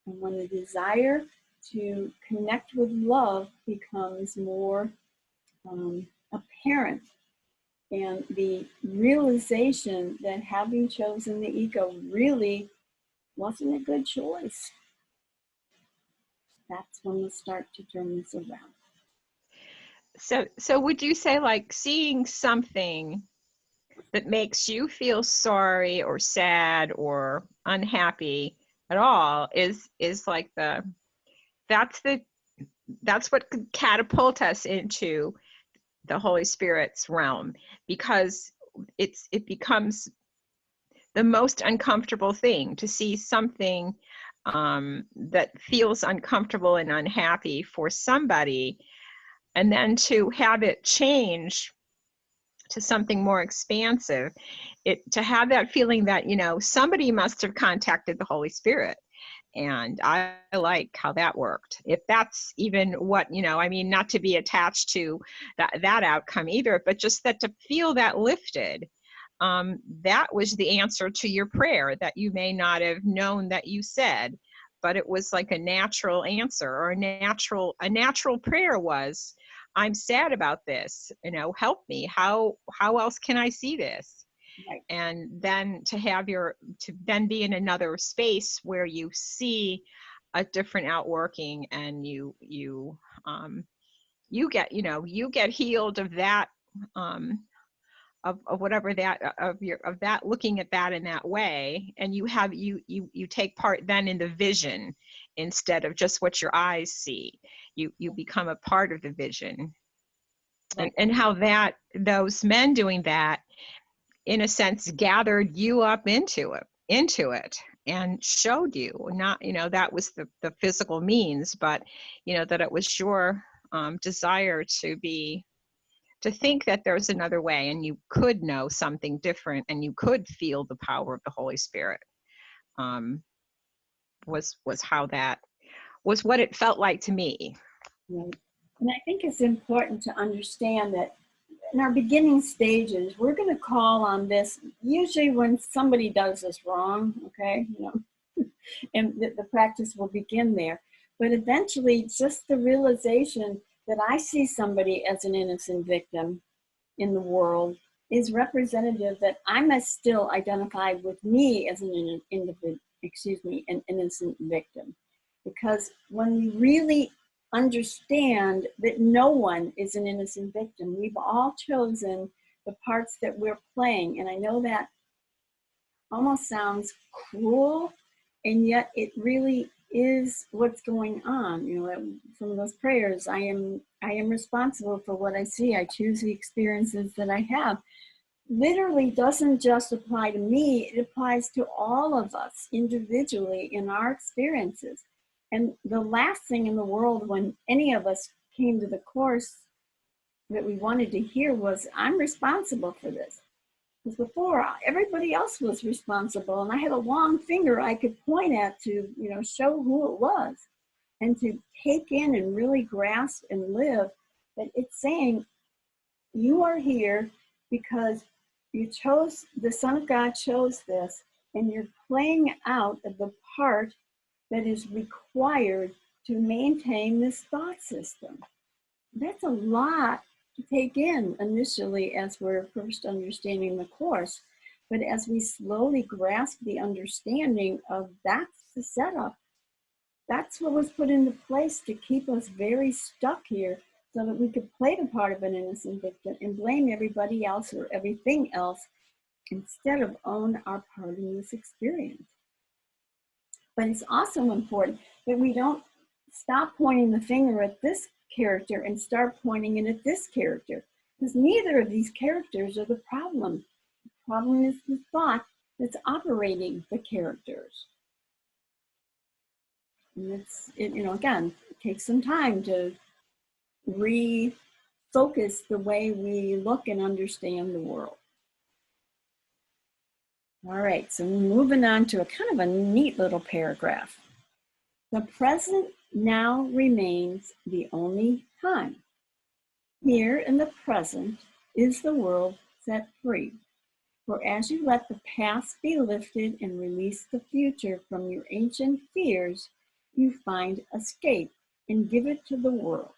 And when the desire to connect with love becomes more apparent, and the realization that having chosen the ego really wasn't a good choice, that's when we start to turn this around. So would you say, like, seeing something that makes you feel sorry or sad or unhappy at all is like that's what could catapult us into the Holy Spirit's realm, because it becomes the most uncomfortable thing to see something that feels uncomfortable and unhappy for somebody, and then to have it change to something more expansive, to have that feeling that, you know, somebody must have contacted the Holy Spirit. And I like how that worked. If that's even what, you know, I mean, not to be attached to that outcome either, but just that to feel that lifted, that was the answer to your prayer that you may not have known that you said, but it was like a natural answer, or a natural prayer was, I'm sad about this, you know, help me. How else can I see this? Right. And then to then be in another space where you see a different outworking, and you get, you know, you get healed of that, of whatever that, of that, looking at that in that way, and you take part then in the vision instead of just what your eyes see. You become a part of the vision. Right. And how that those men doing that, in a sense, gathered you up into it and showed you, not, you know, that was the physical means, but, you know, that it was your desire to think that there's another way, and you could know something different, and you could feel the power of the Holy Spirit, was how that was, what it felt like to me. Right. And I think it's important to understand that in our beginning stages, we're going to call on this usually when somebody does us wrong, okay, you know, and the practice will begin there. But eventually, just the realization that I see somebody as an innocent victim in the world is representative that I must still identify with me as an an innocent victim. Because when we really understand that no one is an innocent victim, we've all chosen the parts that we're playing. And I know that almost sounds cruel, and yet it really is what's going on. You know, some of those prayers, I am responsible for what I see. I choose the experiences that I have. Literally doesn't just apply to me, it applies to all of us individually in our experiences. And the last thing in the world when any of us came to the course that we wanted to hear was, I'm responsible for this. Because before, everybody else was responsible, and I had a long finger I could point at to, you know, show who it was, and to take in and really grasp and live that it's saying, you are here because you chose, the Son of God chose this, and you're playing out of the part that is required to maintain this thought system. That's a lot to take in initially as we're first understanding the course. But as we slowly grasp the understanding of that's the setup, that's what was put into place to keep us very stuck here, so that we could play the part of an innocent victim and blame everybody else or everything else instead of own our part in this experience. But it's also important that we don't stop pointing the finger at this character and start pointing it at this character, because neither of these characters are the problem. The problem is the thought that's operating the characters. And you know, again, it takes some time to refocus the way we look and understand the world. All right, so moving on to a kind of a neat little paragraph. The present now remains the only time. Here in the present is the world set free. For as you let the past be lifted and release the future from your ancient fears, you find escape and give it to the world.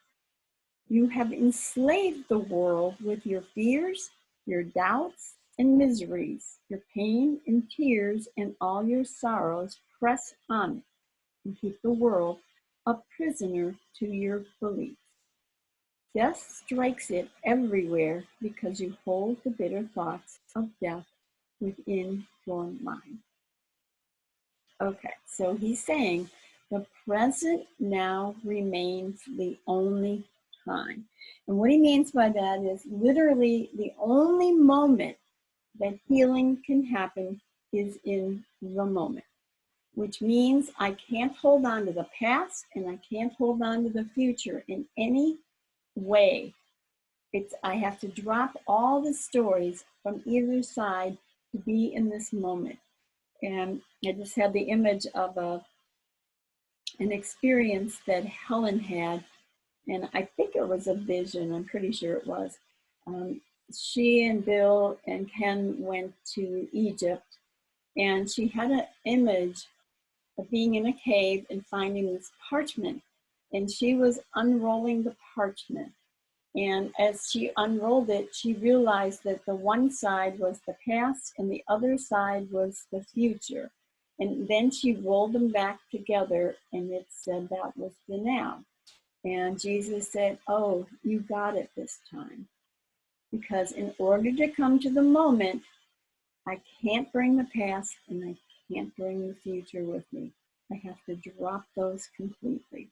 You have enslaved the world with your fears, your doubts and miseries, your pain and tears, and all your sorrows. Press on it and keep the world a prisoner to your beliefs. Death strikes it everywhere because you hold the bitter thoughts of death within your mind. Okay, so he's saying the present now remains the only time. And what he means by that is literally the only moment that healing can happen is in the moment, which means I can't hold on to the past and I can't hold on to the future in any way. I have to drop all the stories from either side to be in this moment. And I just had the image of an experience that Helen had, and I think it was a vision, I'm pretty sure it was. She and Bill and Ken went to Egypt, and she had an image of being in a cave and finding this parchment, and she was unrolling the parchment. And as she unrolled it, she realized that the one side was the past and the other side was the future. And then she rolled them back together and it said that was the now. And Jesus said, oh, you got it this time. Because in order to come to the moment, I can't bring the past and I can't bring the future with me. I have to drop those completely.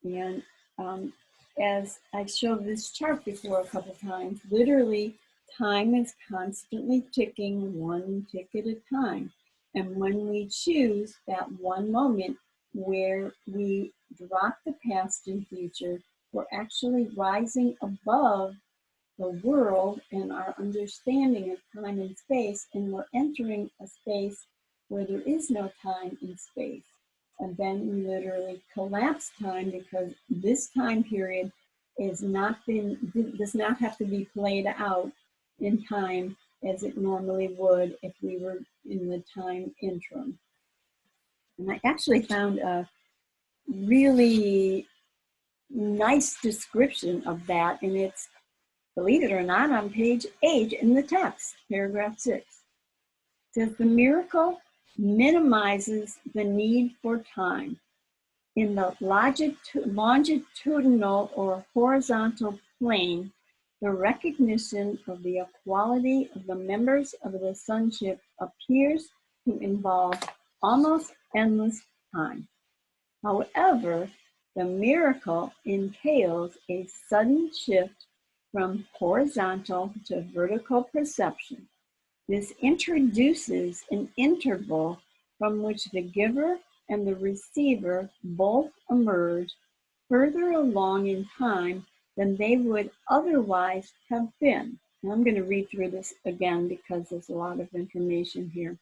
And as I've showed this chart before a couple times, literally time is constantly ticking one tick at a time. And when we choose that one moment where we drop the past and future, we're actually rising above the world and our understanding of time and space, and we're entering a space where there is no time and space. And then we literally collapse time because this time period does not have to be played out in time as it normally would if we were in the time interim. And I actually found a really nice description of that, and it's, believe it or not, on page 8 in the text, paragraph 6. It says, the miracle minimizes the need for time. In the longitudinal or horizontal plane, the recognition of the equality of the members of the sonship appears to involve almost endless time. However, the miracle entails a sudden shift from horizontal to vertical perception. This introduces an interval from which the giver and the receiver both emerge further along in time than they would otherwise have been. And I'm going to read through this again because there's a lot of information here.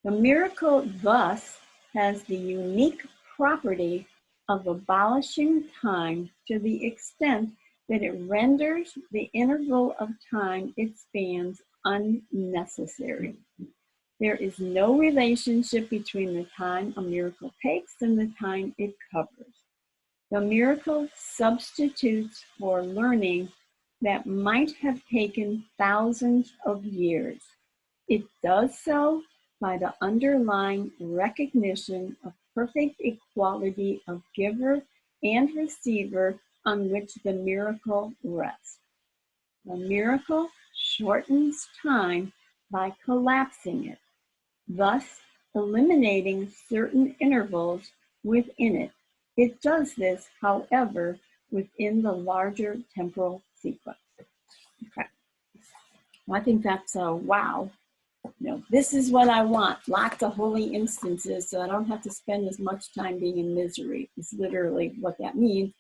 The miracle thus has the unique property of abolishing time to the extent that it renders the interval of time it spans unnecessary. There is no relationship between the time a miracle takes and the time it covers. The miracle substitutes for learning that might have taken thousands of years. It does so by the underlying recognition of perfect equality of giver and receiver on which the miracle rests. The miracle shortens time by collapsing it, thus eliminating certain intervals within it. It does this, however, within the larger temporal sequence. Okay. Well, I think that's a wow. This is what I want, lots of holy instances, so I don't have to spend as much time being in misery. It's literally what that means.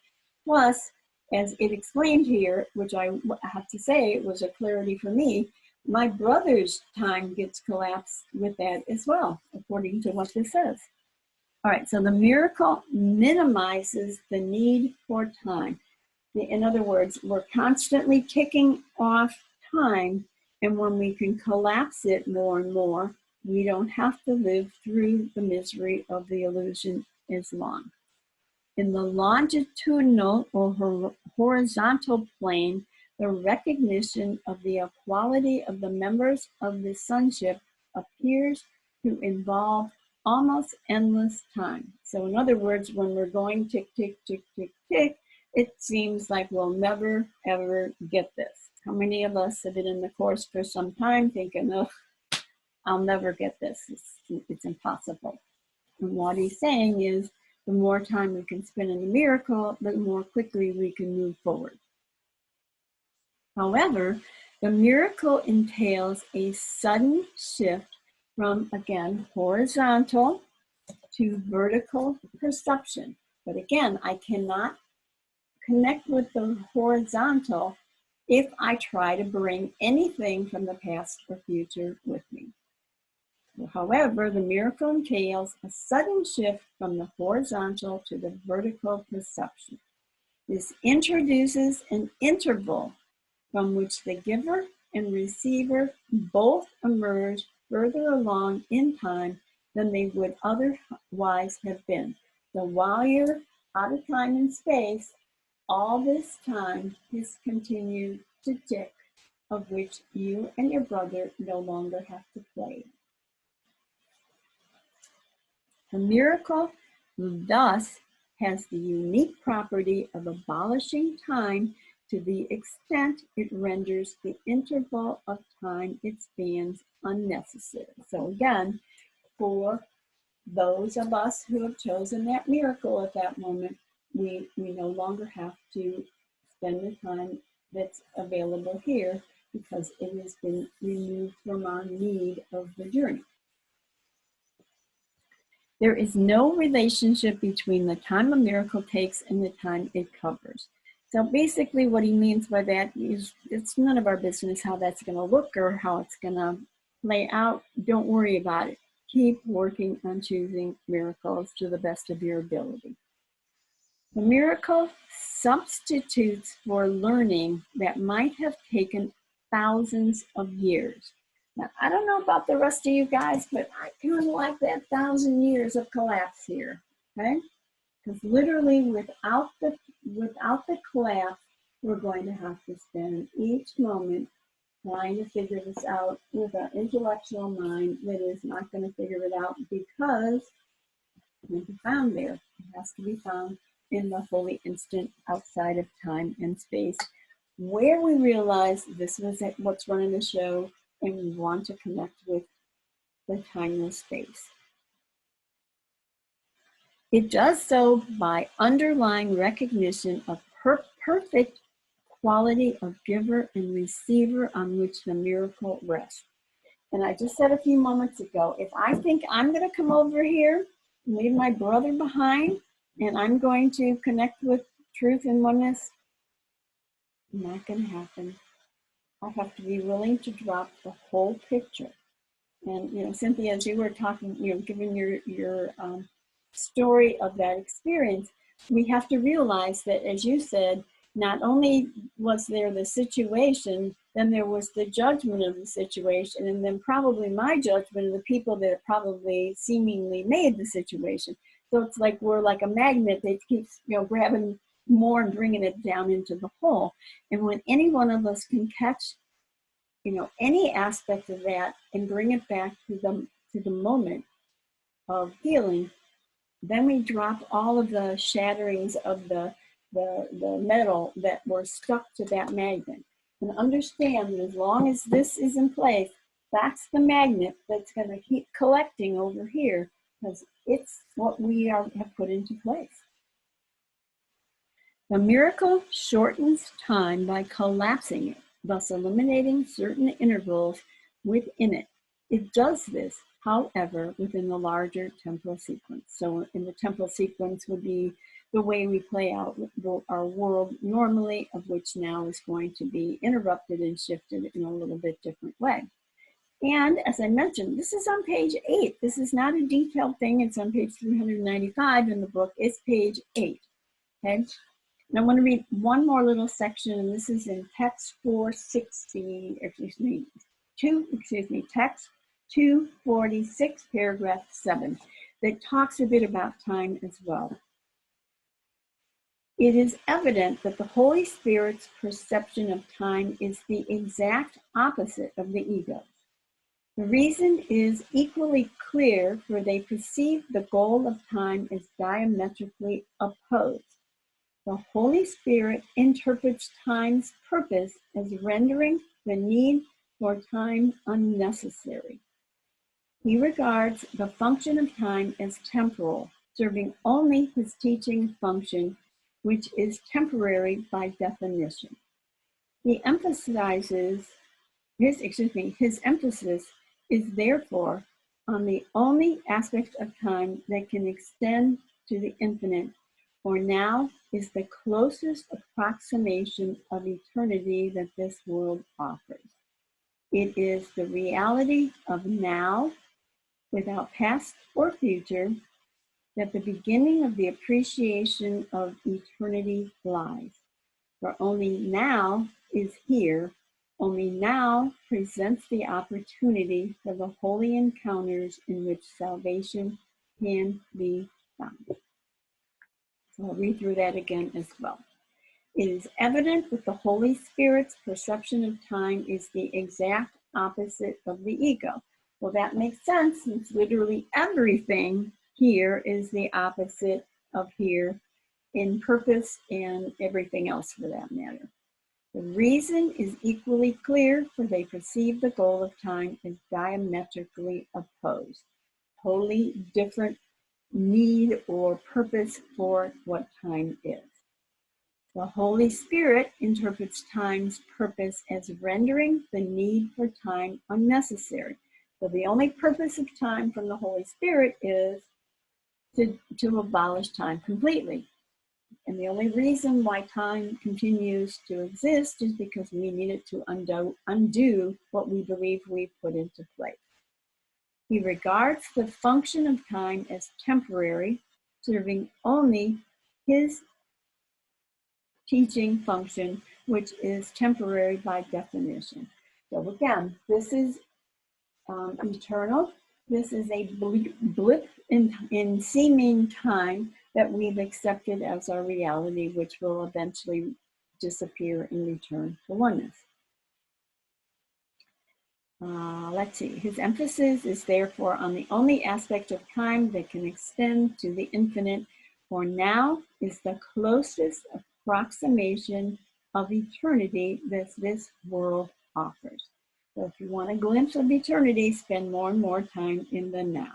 Plus, as it explained here, which I have to say was a clarity for me, My brother's time gets collapsed with that as well, according to what this says. All right, so the miracle minimizes the need for time. In other words, we're constantly ticking off time, and when we can collapse it more and more, we don't have to live through the misery of the illusion as long. In the longitudinal or horizontal plane, the recognition of the equality of the members of the sonship appears to involve almost endless time. So in other words, when we're going tick, tick, tick, tick, tick, it seems like we'll never, ever get this. How many of us have been in the course for some time thinking, oh, I'll never get this. It's impossible. And what he's saying is, the more time we can spend in the miracle, the more quickly we can move forward. However, the miracle entails a sudden shift from, again, horizontal to vertical perception. But again, I cannot connect with the horizontal if I try to bring anything from the past or future with me. However, the miracle entails a sudden shift from the horizontal to the vertical perception. This introduces an interval from which the giver and receiver both emerge further along in time than they would otherwise have been. So while you're out of time and space, all this time is continued to tick, of which you and your brother no longer have to play. The miracle thus has the unique property of abolishing time to the extent it renders the interval of time it spans unnecessary. So again, for those of us who have chosen that miracle at that moment, we no longer have to spend the time that's available here because it has been removed from our need of the journey. There is no relationship between the time a miracle takes and the time it covers. So basically what he means by that is it's none of our business how that's going to look or how it's going to play out. Don't worry about it. Keep working on choosing miracles to the best of your ability. The miracle substitutes for learning that might have taken thousands of years. Now, I don't know about the rest of you guys, but I kind of like that 1,000 years of collapse here, okay? Because literally without the collapse, we're going to have to spend each moment trying to figure this out with an intellectual mind that is not going to figure it out because it can't be found there. It has to be found in the holy instant outside of time and space, where we realize this was what's running the show, and we want to connect with the timeless space. It does so by underlying recognition of perfect quality of giver and receiver on which the miracle rests. And I just said a few moments ago, if I think I'm going to come over here and leave my brother behind, and I'm going to connect with truth and oneness, not going to happen. I have to be willing to drop the whole picture. And, you know, Cynthia, as you were talking, you know, giving your story of that experience, we have to realize that, as you said, not only was there the situation, then there was the judgment of the situation, and then probably my judgment of the people that probably seemingly made the situation. So it's like we're like a magnet that keeps, you know, grabbing more and bringing it down into the hole. And when any one of us can catch, you know, any aspect of that and bring it back to the moment of healing, then we drop all of the shatterings of the metal that were stuck to that magnet. And understand that as long as this is in place, that's the magnet that's going to keep collecting over here, because it's what we have put into place. The miracle shortens time by collapsing it, thus eliminating certain intervals within it. It does this, however, within the larger temporal sequence. So in the temporal sequence would be the way we play out our world normally, of which now is going to be interrupted and shifted in a little bit different way. And as I mentioned, this is on page 8. This is not a detailed thing. It's on page 395 in the book. It's page 8. Okay. And I want to read one more little section, and this is in text 460, text 246, paragraph 7, that talks a bit about time as well. It is evident that the Holy Spirit's perception of time is the exact opposite of the ego. The reason is equally clear, for they perceive the goal of time as diametrically opposed. The Holy Spirit interprets time's purpose as rendering the need for time unnecessary. He regards the function of time as temporal, serving only his teaching function, which is temporary by definition. His emphasis is therefore on the only aspect of time that can extend to the infinite, for now is the closest approximation of eternity that this world offers. It is the reality of now, without past or future, that the beginning of the appreciation of eternity lies. For only now is here, only now presents the opportunity for the holy encounters in which salvation can be found. So I'll read through that again as well. It is evident that the Holy Spirit's perception of time is the exact opposite of the ego. Well, that makes sense, since literally everything here is the opposite of here in purpose and everything else for that matter. The reason is equally clear, for they perceive the goal of time as diametrically opposed. Totally different need or purpose for what time is. The Holy Spirit interprets time's purpose as rendering the need for time unnecessary. So the only purpose of time from the Holy Spirit is to abolish time completely. And the only reason why time continues to exist is because we need it to undo what we believe we put into place. He regards the function of time as temporary, serving only his teaching function, which is temporary by definition. So again, this is eternal. This is a blip in seeming time that we've accepted as our reality, which will eventually disappear and return to oneness. Let's see. His emphasis is therefore on the only aspect of time that can extend to the infinite, for now is the closest approximation of eternity that this world offers. So if you want a glimpse of eternity, spend more and more time in the now.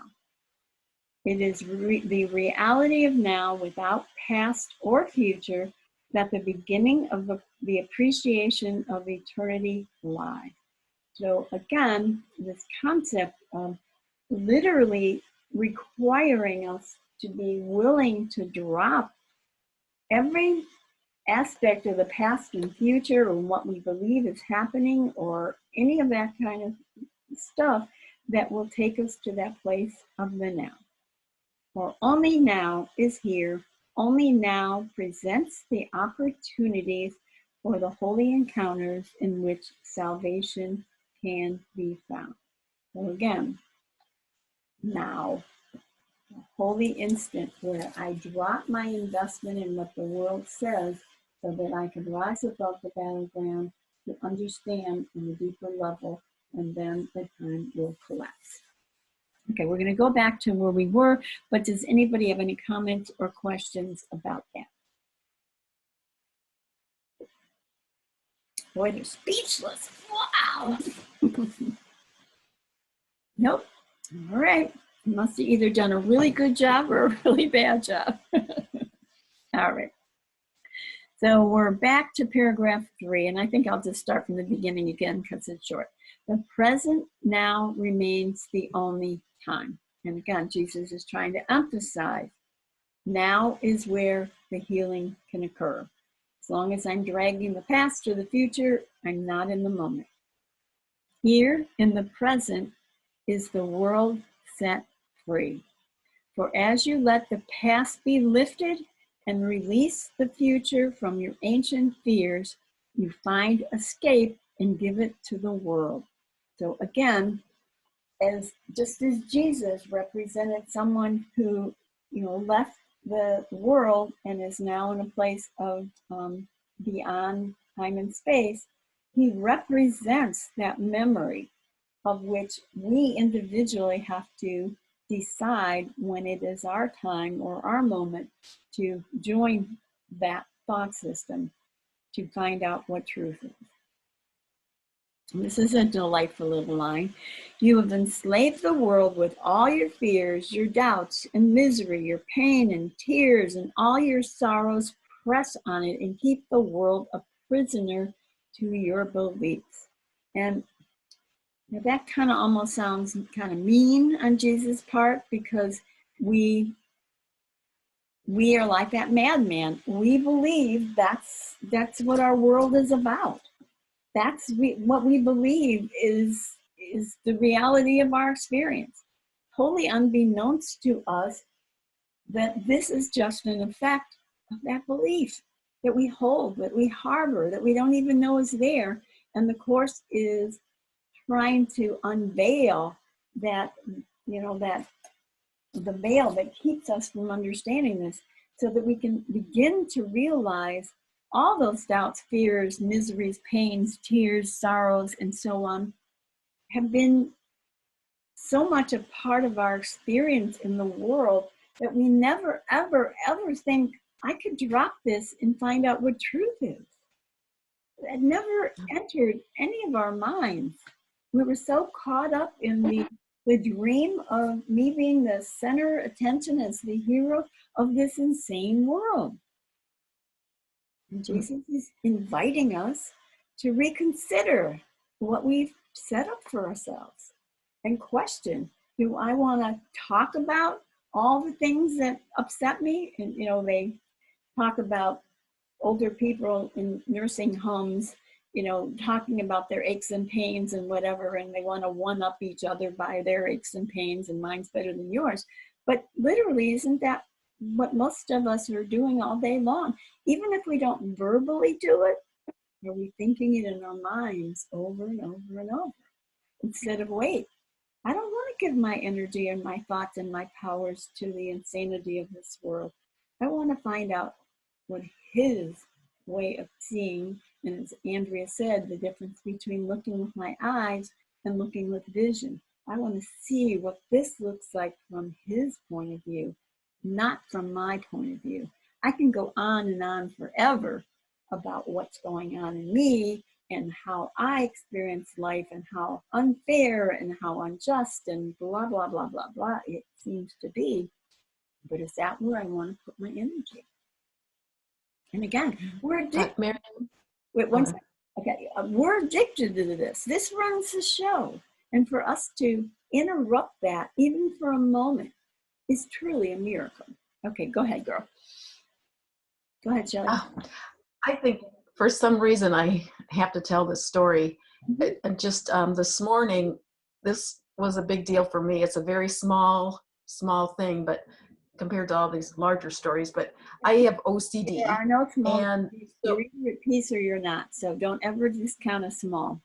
It is the reality of now, without past or future, that the beginning of the appreciation of eternity lies. So again, this concept of literally requiring us to be willing to drop every aspect of the past and future, or what we believe is happening, or any of that kind of stuff that will take us to that place of the now. For only now is here, only now presents the opportunities for the holy encounters in which salvation can be found. So again, now, the holy instant where I drop my investment in what the world says, so that I can rise above the battleground to understand on a deeper level, and then the time will collapse. Okay, we're going to go back to where we were, but does anybody have any comments or questions about that? Boy, they're speechless. Wow. Nope. All right. You must have either done a really good job or a really bad job. All right. So we're back to paragraph 3, and I think I'll just start from the beginning again because it's short. The present now remains the only time. And again, Jesus is trying to emphasize Now is where the healing can occur. As long as I'm dragging the past or the future, I'm not in the moment. Here in the present is the world set free. For as you let the past be lifted and release the future from your ancient fears, you find escape and give it to the world. So again, just as Jesus represented someone who, left the world and is now in a place of beyond time and space, he represents that memory of which we individually have to decide when it is our time or our moment to join that thought system to find out what truth is. This is a delightful little line. You have enslaved the world with all your fears, your doubts and misery, your pain and tears, and all your sorrows. Press on it and keep the world a prisoner to your beliefs. And that kind of almost sounds kind of mean on Jesus' part, because we are like that madman. We believe that's what our world is about. What we believe is the reality of our experience, totally unbeknownst to us that this is just an effect of that belief that we hold, that we harbor, that we don't even know is there. And the Course is trying to unveil that, that the veil that keeps us from understanding this, so that we can begin to realize all those doubts, fears, miseries, pains, tears, sorrows, and so on have been so much a part of our experience in the world that we never, ever, ever think, I could drop this and find out what truth is. It never entered any of our minds. We were so caught up in the dream of me being the center attention as the hero of this insane world. And Jesus is inviting us to reconsider what we've set up for ourselves and question, do I want to talk about all the things that upset me? And, they talk about older people in nursing homes, talking about their aches and pains and whatever, and they want to one-up each other by their aches and pains, and mine's better than yours. But literally, isn't that what most of us are doing all day long? Even if we don't verbally do it, are we thinking it in our minds over and over and over? Instead of, wait, I don't want to give my energy and my thoughts and my powers to the insanity of this world. I want to find out what His way of seeing, and as Andrea said, the difference between looking with my eyes and looking with vision. I want to see what this looks like from His point of view, not from my point of view. I can go on and on forever about what's going on in me and how I experience life and how unfair and how unjust and blah, blah, blah, blah, blah it seems to be. But is that where I want to put my energy? And again, we're addicted. Wait, one second. Okay, we're addicted to this. This runs the show. And for us to interrupt that, even for a moment, is truly a miracle. Okay, go ahead, girl. Go ahead, Shelley. I think for some reason I have to tell this story. And just this morning, this was a big deal for me. It's a very small thing, but compared to all these larger stories, but I have OCD. There are no small, and you're either your piece or you're not. So don't ever discount a small.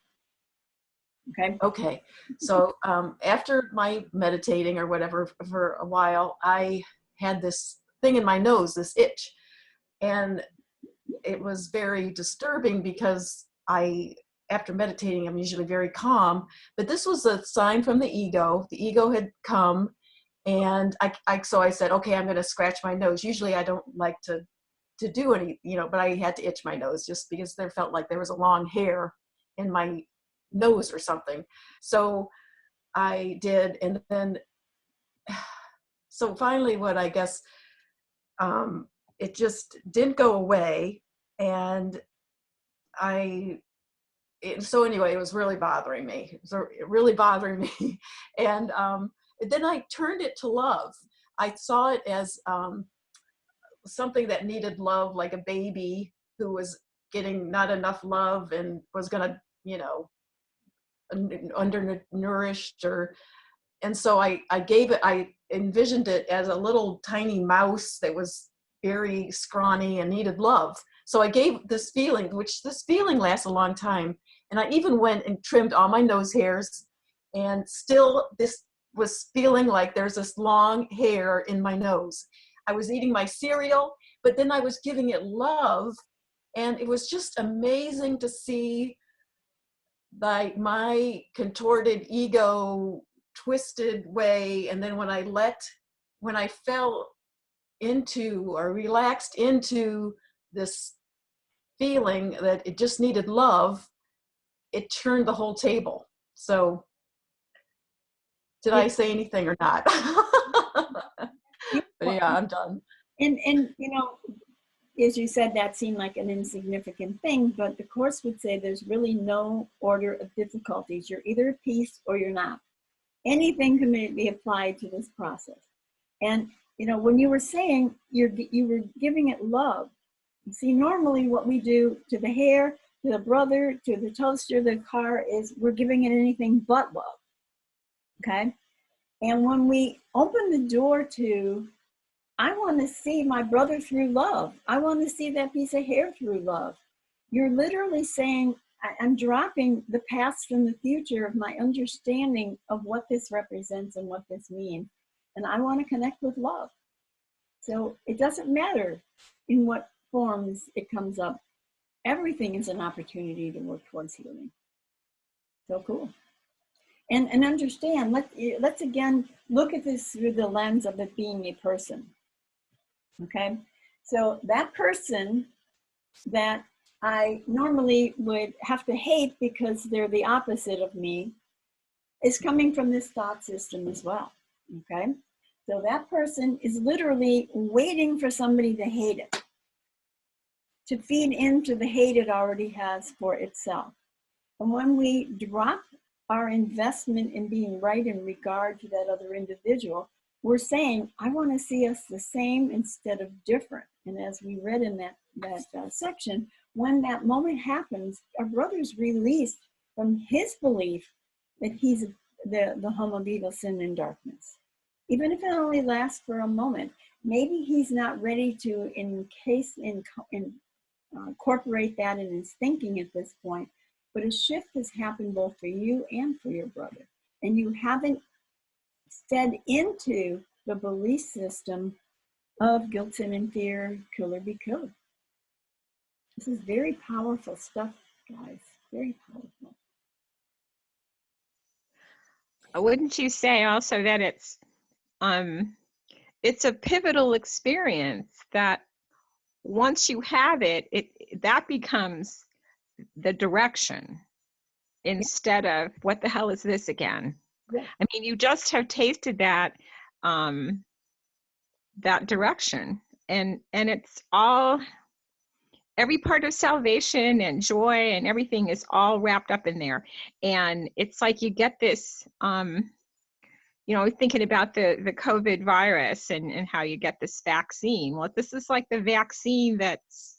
Okay. Okay. So after my meditating or whatever for a while, I had this thing in my nose, this itch. And it was very disturbing because after meditating, I'm usually very calm, but this was a sign from the ego. The ego had come, and so I said, okay, I'm going to scratch my nose. Usually I don't like to do any, but I had to itch my nose just because there felt like there was a long hair in my nose or something. So I did. And then, so finally what I guess, it just didn't go away. And so anyway, it was really bothering me. And then I turned it to love. I saw it as something that needed love, like a baby who was getting not enough love and was gonna, you know, undernourished, or, and so I envisioned it as a little tiny mouse that was very scrawny and needed love. So I gave this feeling, which this feeling lasts a long time. And I even went and trimmed all my nose hairs, and still this was feeling like there's this long hair in my nose. I was eating my cereal, but then I was giving it love. And it was just amazing to see like my contorted ego twisted way. And then when I fell into or relaxed into this feeling that it just needed love, it turned the whole table. So did I say anything or not? But yeah, I'm done. And you know, as you said, that seemed like an insignificant thing, but the Course would say there's really no order of difficulties. You're either at peace or you're not. Anything can be applied to this process. And, you know, when you were saying you were giving it love, see, normally what we do to the hair, to the brother, to the toaster, the car, is we're giving it anything but love, okay? And when we open the door to, I want to see my brother through love. I want to see that piece of hair through love. You're literally saying, I'm dropping the past from the future of my understanding of what this represents and what this means. And I want to connect with love. So it doesn't matter in what forms it comes up. Everything is an opportunity to work towards healing. So cool. And understand, let's again look at this through the lens of it being a person. Okay, so that person that I normally would have to hate because they're the opposite of me is coming from this thought system as well. Okay, so that person is literally waiting for somebody to hate it, to feed into the hate it already has for itself. And when we drop our investment in being right in regard to that other individual, we're saying, I want to see us the same instead of different. And as we read in that section, when that moment happens, our brother's released from his belief that he's the home of evil, sin, and darkness. Even if it only lasts for a moment, maybe he's not ready to incorporate that in his thinking at this point, but a shift has happened both for you and for your brother. And you haven't fed into the belief system of guilt, sin, and fear, kill or be killed. This is very powerful stuff, guys. Very powerful. Wouldn't you say also that it's a pivotal experience that once you have it, that becomes the direction instead of what the hell is this again? Yeah. I mean, you just have tasted that that direction, and it's all, every part of salvation and joy and everything is all wrapped up in there. And it's like you get this, you know, thinking about the COVID virus and how you get this vaccine. Well, this is like the vaccine that's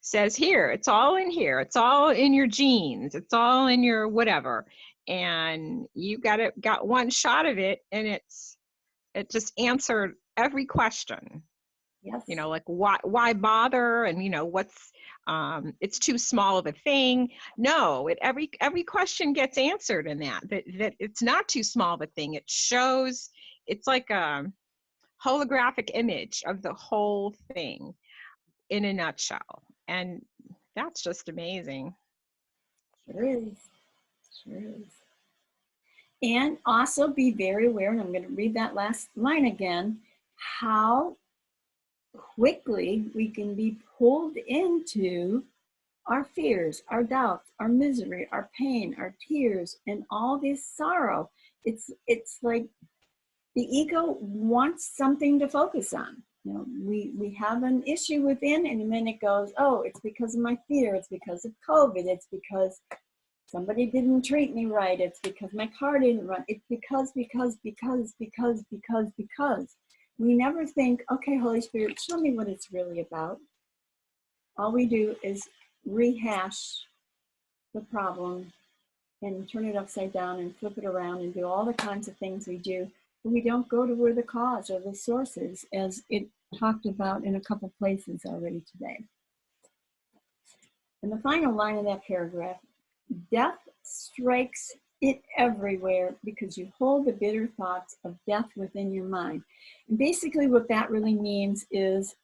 says here, it's all in here, it's all in your genes, it's all in your whatever, and you got one shot of it, and it just answered every question. Yes. You know, like why bother, and you know, what's it's too small of a thing. No, every question gets answered in that it's not too small of a thing. It shows, it's like a holographic image of the whole thing in a nutshell. And that's just amazing. Sure is. Sure is. And also be very aware, and I'm going to read that last line again, how quickly we can be pulled into our fears, our doubts, our misery, our pain, our tears, and all this sorrow. It's like the ego wants something to focus on. You know, we have an issue within, and then it goes, oh, it's because of my fear, it's because of COVID, it's because somebody didn't treat me right, it's because my car didn't run, it's because. we never think, okay, Holy Spirit, show me what it's really about. All we do is rehash the problem and turn it upside down and flip it around and do all the kinds of things we do. But we don't go to where the cause or the source is, as it talked about in a couple places already today. And the final line of that paragraph, death strikes it everywhere because you hold the bitter thoughts of death within your mind. And basically what that really means is,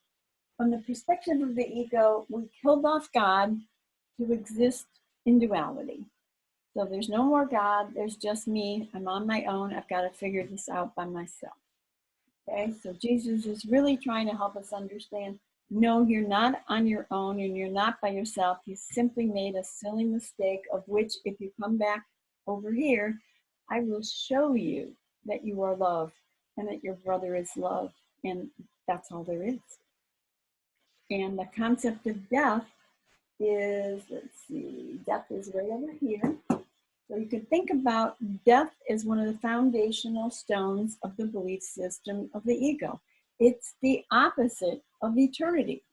from the perspective of the ego, we killed off God to exist in duality. So there's no more God, there's just me, I'm on my own, I've got to figure this out by myself. Okay, so Jesus is really trying to help us understand, no, you're not on your own and you're not by yourself. You simply made a silly mistake, of which if you come back over here, I will show you that you are love and that your brother is love, and that's all there is. And the concept of death is, let's see, death is right over here. So you can think about death as one of the foundational stones of the belief system of the ego. It's the opposite of eternity.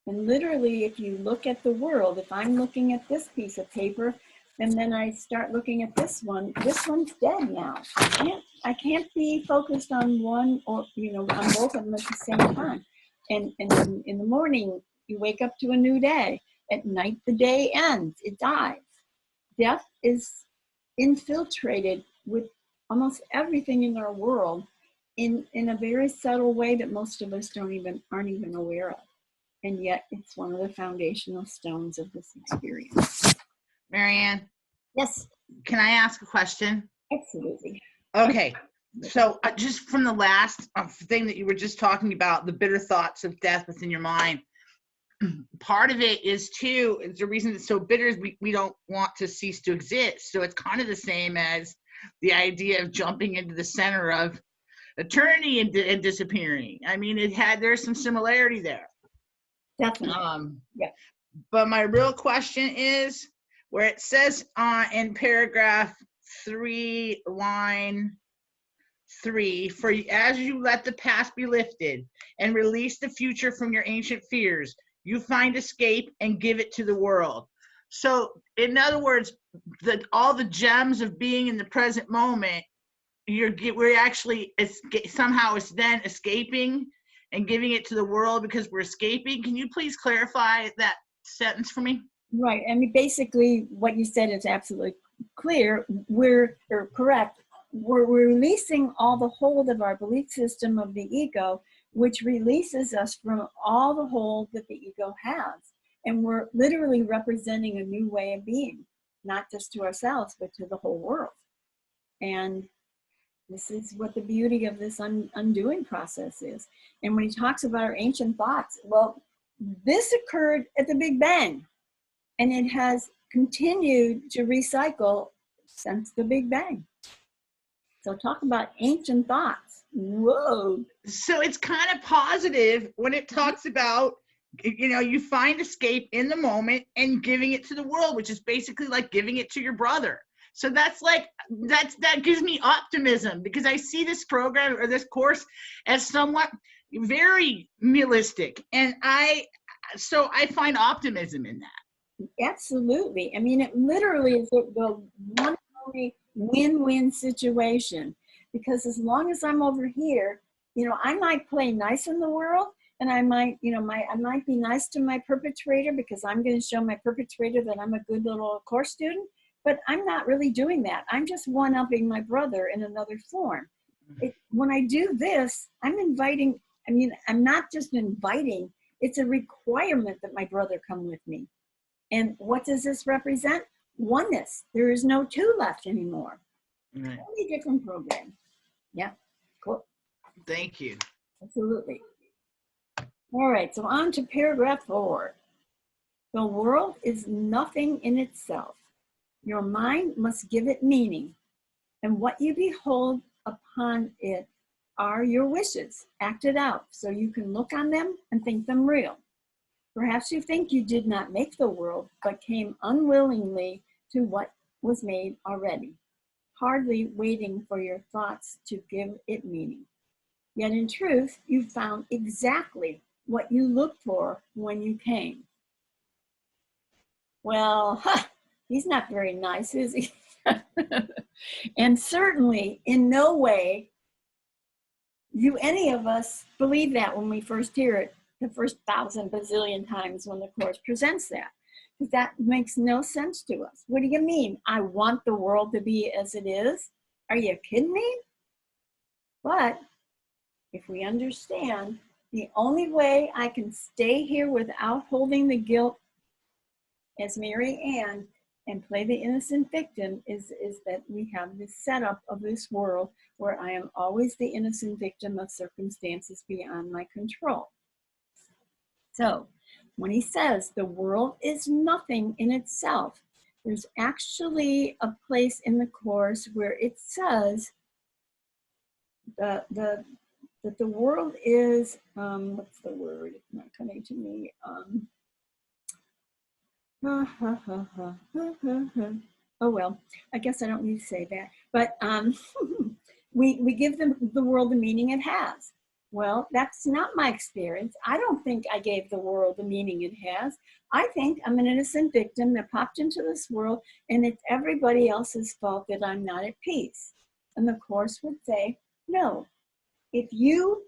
And literally, if you look at the world, if I'm looking at this piece of paper, and then I start looking at this one's dead now. I can't be focused on one or, on both of them at the same time. And in the morning, you wake up to a new day. At night, the day ends, it dies. Death is infiltrated with almost everything in our world in a very subtle way that most of us aren't even aware of. And yet it's one of the foundational stones of this experience. Marianne, Yes, can I ask a question? absolutely. Okay, so just from the last thing that you were just talking about, the bitter thoughts of death within your mind, part of it is too, is the reason it's so bitter is we don't want to cease to exist. So it's kind of the same as the idea of jumping into the center of eternity and disappearing. I mean, there's some similarity there. Definitely. Yeah. But my real question is, where it says in paragraph 3, line 3, for as you let the past be lifted and release the future from your ancient fears, you find escape and give it to the world. So in other words, all the gems of being in the present moment, we're actually somehow it's then escaping and giving it to the world because we're escaping. Can you please clarify that sentence for me? Right. I mean, basically what you said is absolutely clear. Correct. We're releasing all the hold of our belief system of the ego, which releases us from all the hold that the ego has. And we're literally representing a new way of being, not just to ourselves, but to the whole world. And this is what the beauty of this undoing process is. And when he talks about our ancient thoughts, well, this occurred at the Big Bang, and it has continued to recycle since the Big Bang. So talk about ancient thoughts. Whoa. So it's kind of positive when it talks about, you find escape in the moment and giving it to the world, which is basically like giving it to your brother. So that gives me optimism, because I see this program or this course as somewhat very nihilistic. And I find optimism in that. Absolutely. I mean, it literally is the one and only win-win situation, because as long as I'm over here, I might play nice in the world, and I might, I might be nice to my perpetrator because I'm going to show my perpetrator that I'm a good little course student, but I'm not really doing that. I'm just one-upping my brother in another form. When I do this, I'm inviting, I'm not just inviting, it's a requirement that my brother come with me. And what does this represent? Oneness. There is no two left anymore. Right. Totally different program. Yeah, cool. Thank you. Absolutely. All right, so on to paragraph 4. The world is nothing in itself. Your mind must give it meaning, and what you behold upon it are your wishes acted out, so you can look on them and think them real. Perhaps you think you did not make the world, but came unwillingly to what was made already, hardly waiting for your thoughts to give it meaning. Yet in truth, you found exactly what you looked for when you came. Well, he's not very nice, is he? And certainly in no way do any of us believe that when we first hear it the first 1,000 bazillion times when the Course presents that. Because that makes no sense to us. What do you mean? I want the world to be as it is? Are you kidding me? But if we understand the only way I can stay here without holding the guilt as Mary Ann and play the innocent victim is that we have this setup of this world where I am always the innocent victim of circumstances beyond my control. So when he says the world is nothing in itself, there's actually a place in the Course where it says that the world is, what's the word? It's not coming to me. Oh well, I guess I don't need to say that. But we give the world the meaning it has. Well, that's not my experience. I don't think I gave the world the meaning it has. I think I'm an innocent victim that popped into this world, and it's everybody else's fault that I'm not at peace. And the Course would say, no, if you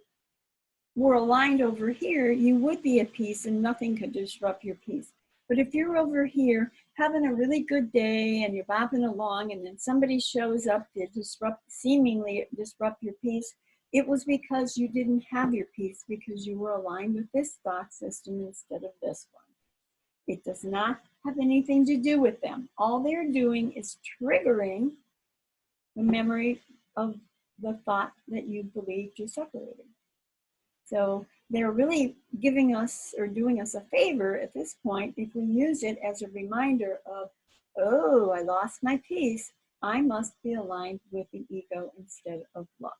were aligned over here, you would be at peace and nothing could disrupt your peace. But if you're over here having a really good day and you're bopping along and then somebody shows up to seemingly disrupt your peace, it was because you didn't have your peace because you were aligned with this thought system instead of this one. It does not have anything to do with them. All they're doing is triggering the memory of the thought that you believed you separated. So they're really giving us or doing us a favor at this point if we use it as a reminder of, oh, I lost my peace. I must be aligned with the ego instead of love.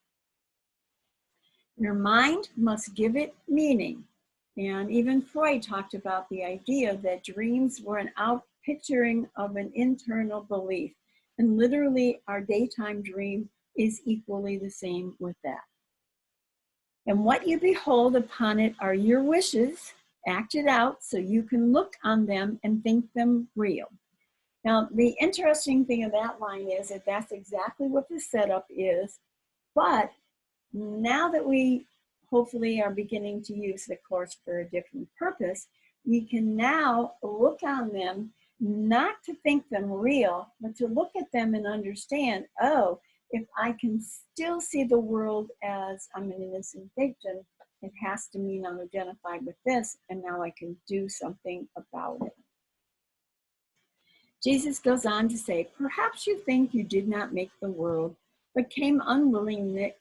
Your mind must give it meaning. And even Freud talked about the idea that dreams were an outpicturing of an internal belief. And literally our daytime dream is equally the same with that. And what you behold upon it are your wishes acted out so you can look on them and think them real. Now, the interesting thing of that line is that that's exactly what the setup is. But now that we hopefully are beginning to use the Course for a different purpose, we can now look on them, not to think them real, but to look at them and understand, oh, if I can still see the world as I'm an innocent victim, it has to mean I'm identified with this, and now I can do something about it. Jesus goes on to say, perhaps you think you did not make the world, but came unwillingly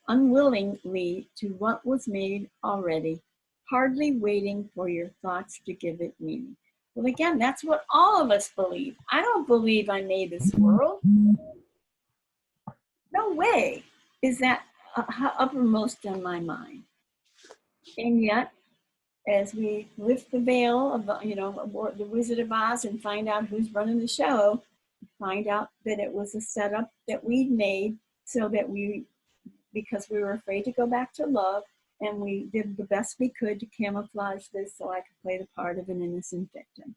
to what was made already, hardly waiting for your thoughts to give it meaning. Well, again, that's what all of us believe. I don't believe I made this world. No way is that uppermost in my mind. And yet, as we lift the veil of the Wizard of Oz and find out who's running the show, find out that it was a setup that we'd made so that because we were afraid to go back to love, and we did the best we could to camouflage this so I could play the part of an innocent victim.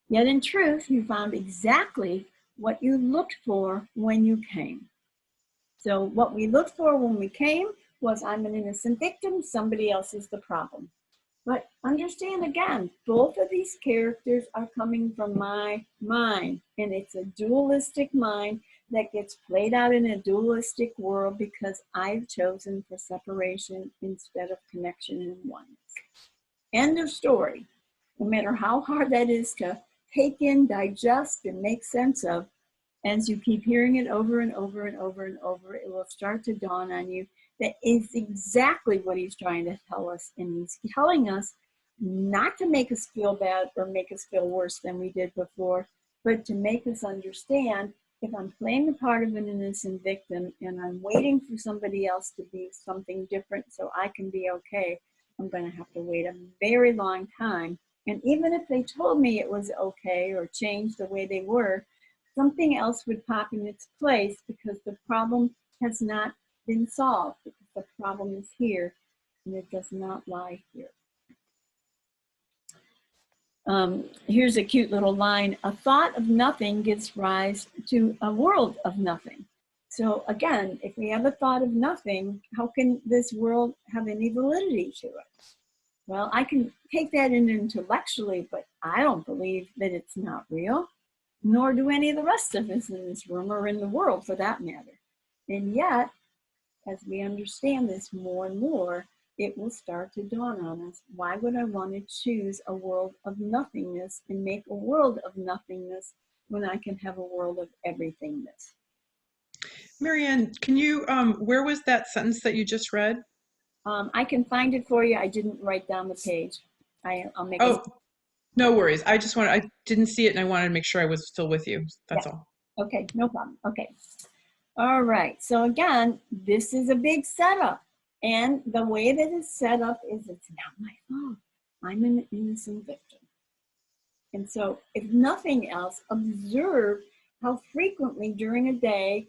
Yet in truth, you found exactly what you looked for when you came. So what we looked for when we came was I'm an innocent victim, somebody else is the problem. But understand again, both of these characters are coming from my mind, and it's a dualistic mind that gets played out in a dualistic world because I've chosen for separation instead of connection and oneness. End of story. No matter how hard that is to take in, digest, and make sense of, as you keep hearing it over and over and over and over, it will start to dawn on you that is exactly what he's trying to tell us. And he's telling us not to make us feel bad or make us feel worse than we did before, but to make us understand if I'm playing the part of an innocent victim and I'm waiting for somebody else to be something different so I can be okay, I'm going to have to wait a very long time. And even if they told me it was okay or changed the way they were, something else would pop in its place because the problem has not been solved, because the problem is here, and it does not lie here. Here's a cute little line. A thought of nothing gives rise to a world of nothing. So again, if we have a thought of nothing, how can this world have any validity to it? Well, I can take that in intellectually, but I don't believe that it's not real, nor do any of the rest of us in this room or in the world for that matter. And yet, as we understand this more and more, it will start to dawn on us. Why would I want to choose a world of nothingness and make a world of nothingness when I can have a world of everythingness? Marianne, can you, where was that sentence that you just read? I can find it for you. I didn't write down the page. I'll make Oh, no worries. I didn't see it and I wanted to make sure I was still with you. That's all. Okay, no problem. Okay. All right. So again, this is a big setup. And the way that it's set up is it's not my fault. I'm an innocent victim. And so if nothing else, observe how frequently during a day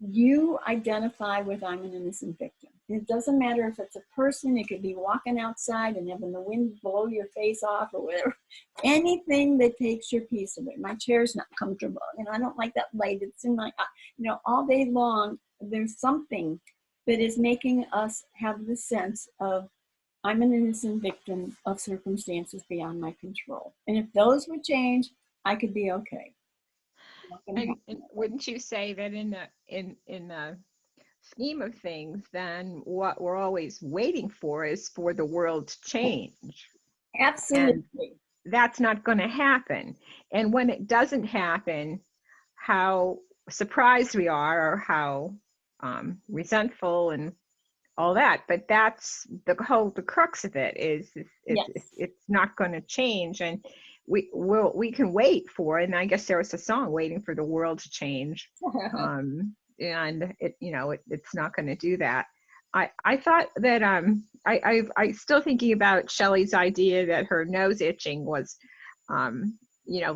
you identify with I'm an innocent victim. And it doesn't matter if it's a person, it could be walking outside and having the wind blow your face off or whatever. Anything that takes your peace away. My chair's not comfortable. You know, I don't like that light. It's in my eye. You know, all day long, there's something that is making us have the sense of I'm an innocent victim of circumstances beyond my control. And if those would change, I could be okay. And wouldn't you say that in the scheme of things, then what we're always waiting for is for the world to change? Absolutely. And that's not going to happen. And when it doesn't happen, how surprised we are, or how resentful and all that. But that's the crux of it is it's not going to change. And we can wait for, and I guess there was a song, waiting for the world to change. And it's not going to do that. I thought that I still thinking about Shelley's idea that her nose itching was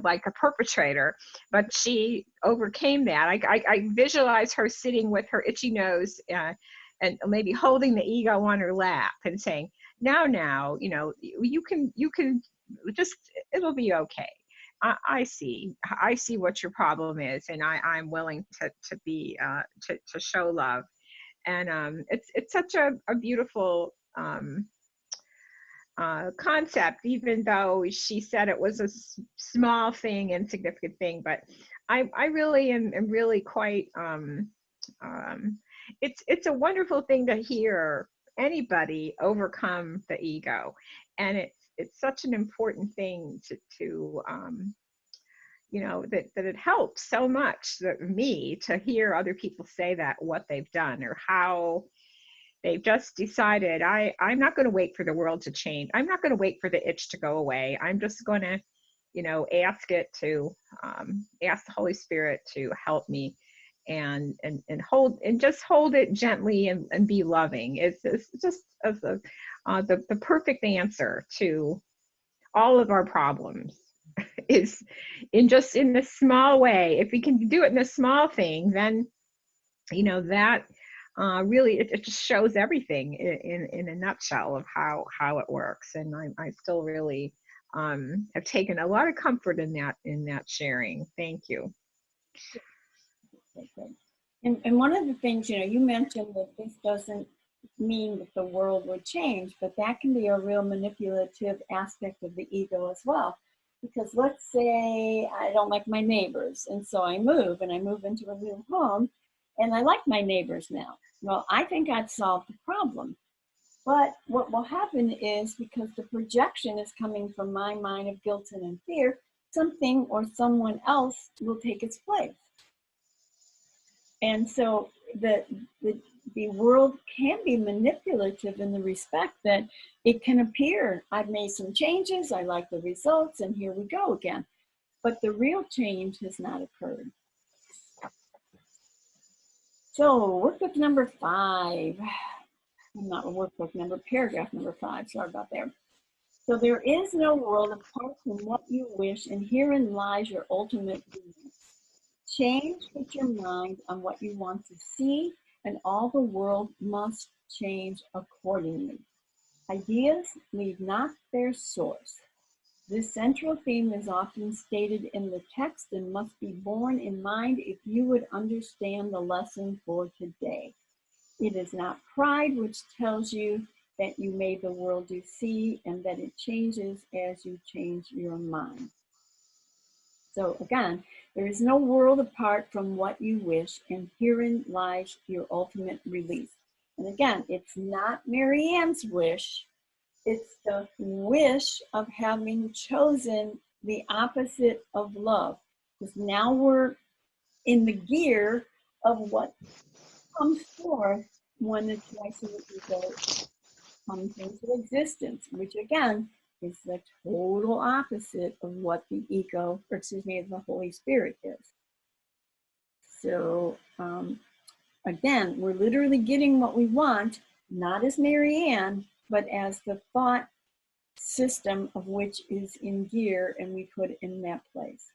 like a perpetrator, but she overcame that. I visualize her sitting with her itchy nose and maybe holding the ego on her lap and saying, now, you can just, it'll be okay. I see what your problem is, and I'm willing to be to show love. And it's such a beautiful concept, even though she said it was a small thing, insignificant thing. But I really am really quite it's a wonderful thing to hear anybody overcome the ego, and it's such an important thing to that it helps so much me to hear other people say that, what they've done or how they've just decided, I'm not going to wait for the world to change. I'm not going to wait for the itch to go away. I'm just going to, ask it to, ask the Holy Spirit to help me and hold it gently and be loving. It's just as the perfect answer to all of our problems is in a small way. If we can do it in a small thing, then that really it just shows everything in a nutshell of how it works. And I still really have taken a lot of comfort in that sharing. Thank you. And one of the things, you mentioned that this doesn't mean that the world would change, but that can be a real manipulative aspect of the ego as well. Because let's say I don't like my neighbors, and so I move into a new home, and I like my neighbors now. Well, I think I've solved the problem. But what will happen is, because the projection is coming from my mind of guilt and fear, something or someone else will take its place. And so the world can be manipulative in the respect that it can appear, I've made some changes, I like the results, and here we go again. But the real change has not occurred. So workbook number 5, not a workbook number, paragraph number 5, sorry about that. So there is no world apart from what you wish, and herein lies your ultimate being. Change with your mind on what you want to see, and all the world must change accordingly. Ideas leave not their source. This central theme is often stated in the text and must be borne in mind if you would understand the lesson for today. It is not pride which tells you that you made the world you see and that it changes as you change your mind. So again, there is no world apart from what you wish, and herein lies your ultimate release. And again, it's not Mary Ann's wish. It's the wish of having chosen the opposite of love. Because now we're in the gear of what comes forth when the choice of the ego comes into existence, which again is the total opposite of what the ego, or excuse me, the Holy Spirit is. So again, we're literally getting what we want, not as Mary Ann, but as the thought system of which is in gear and we put in that place.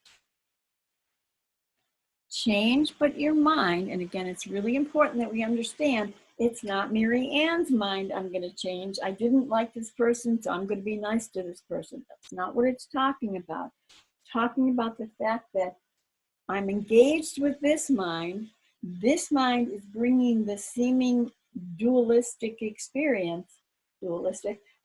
Change but your mind, and again, it's really important that we understand it's not Mary Ann's mind I'm going to change. I didn't like this person, so I'm going to be nice to this person. That's not what it's talking about. It's talking about the fact that I'm engaged with this mind. This mind is bringing the seeming dualistic experience,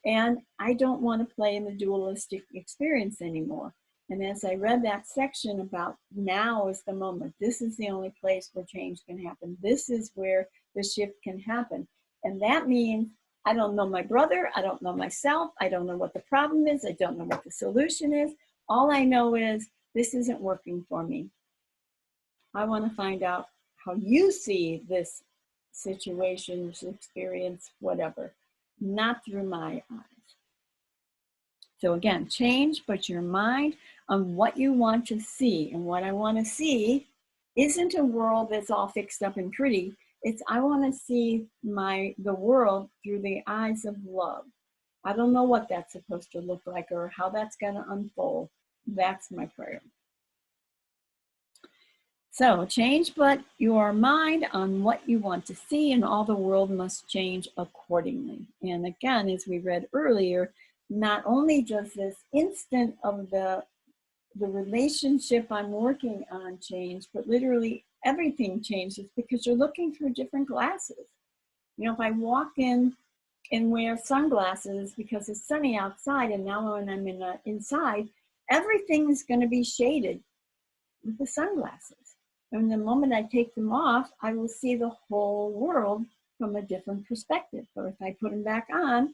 and I don't want to play in the dualistic experience anymore. And as I read that section about now is the moment, this is the only place where change can happen. This is where the shift can happen. And that means I don't know my brother, I don't know myself, I don't know what the problem is, I don't know what the solution is. All I know is this isn't working for me. I want to find out how you see this situation, this experience, whatever, not through my eyes. So again, change but your mind on what you want to see. And what I want to see isn't a world that's all fixed up and pretty. It's I want to see the world through the eyes of love. I don't know what that's supposed to look like or how that's going to unfold. That's my prayer. So change but your mind on what you want to see, and all the world must change accordingly. And again, as we read earlier, not only does this instant of the relationship I'm working on change, but literally everything changes because you're looking through different glasses. You know, if I walk in and wear sunglasses because it's sunny outside, and now when I'm inside, everything is going to be shaded with the sunglasses. And the moment I take them off, I will see the whole world from a different perspective. But if I put them back on,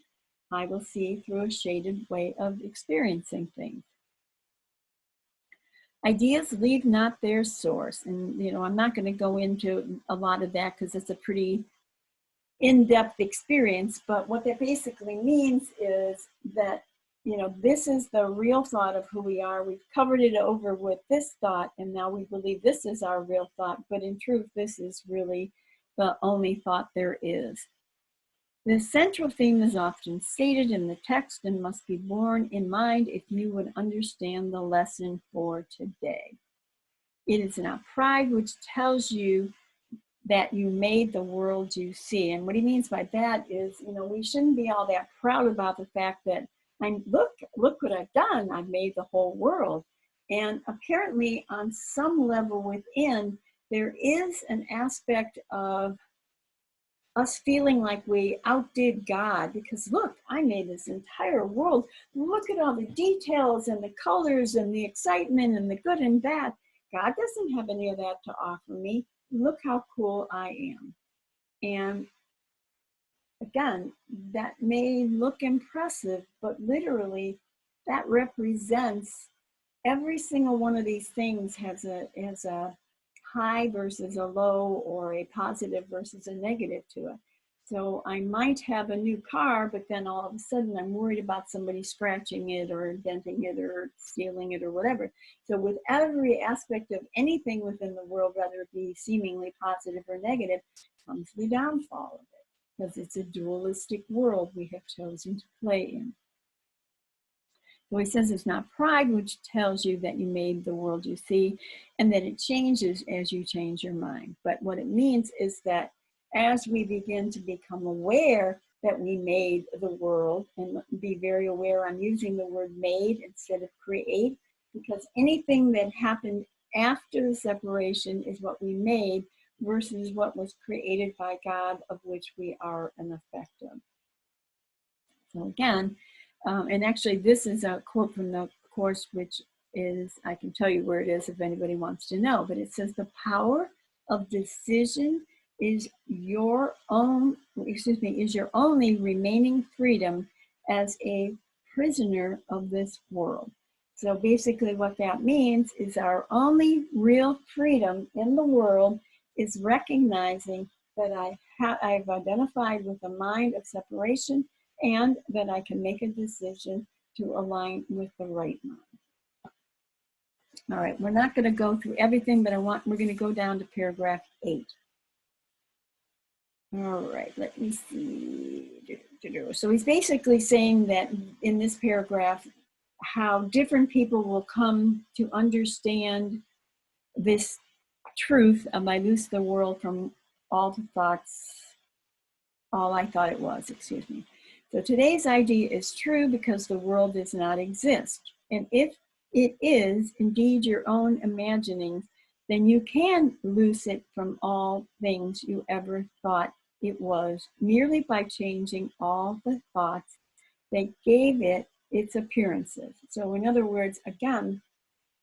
I will see through a shaded way of experiencing things. Ideas leave not their source. And, you know, I'm not going to go into a lot of that because it's a pretty in-depth experience. But what that basically means is that, you know, this is the real thought of who we are. We've covered it over with this thought, and now we believe this is our real thought. But in truth, this is really the only thought there is. The central theme is often stated in the text and must be borne in mind if you would understand the lesson for today. It is not pride which tells you that you made the world you see. And what he means by that is, you know, we shouldn't be all that proud about the fact that look what I've done. I've made the whole world. And apparently on some level within, there is an aspect of us feeling like we outdid God because look, I made this entire world. Look at all the details and the colors and the excitement and the good and bad. God doesn't have any of that to offer me. Look how cool I am. And again, that may look impressive, but literally that represents every single one of these things has a high versus a low or a positive versus a negative to it. So I might have a new car, but then all of a sudden I'm worried about somebody scratching it or denting it or stealing it or whatever. So with every aspect of anything within the world, whether it be seemingly positive or negative, comes the downfall of it, because it's a dualistic world we have chosen to play in. So he says it's not pride which tells you that you made the world you see and that it changes as you change your mind. But what it means is that as we begin to become aware that we made the world, and be very aware I'm using the word made instead of create, because anything that happened after the separation is what we made versus what was created by God, of which we are an effect of. So again, and actually this is a quote from the Course, which is, I can tell you where it is if anybody wants to know, but it says the power of decision is your own, is your only remaining freedom as a prisoner of this world. So basically what that means is our only real freedom in the world is recognizing that I've identified with a mind of separation, and that I can make a decision to align with the right mind. All right, we're not going to go through everything, but we're going to go down to paragraph 8. All right, let me see. So he's basically saying that in this paragraph, how different people will come to understand this truth of I loose the world from all the thoughts, all I thought it was, excuse me. So today's idea is true because the world does not exist. And if it is indeed your own imagining, then you can loose it from all things you ever thought it was, merely by changing all the thoughts that gave it its appearances. So in other words, again,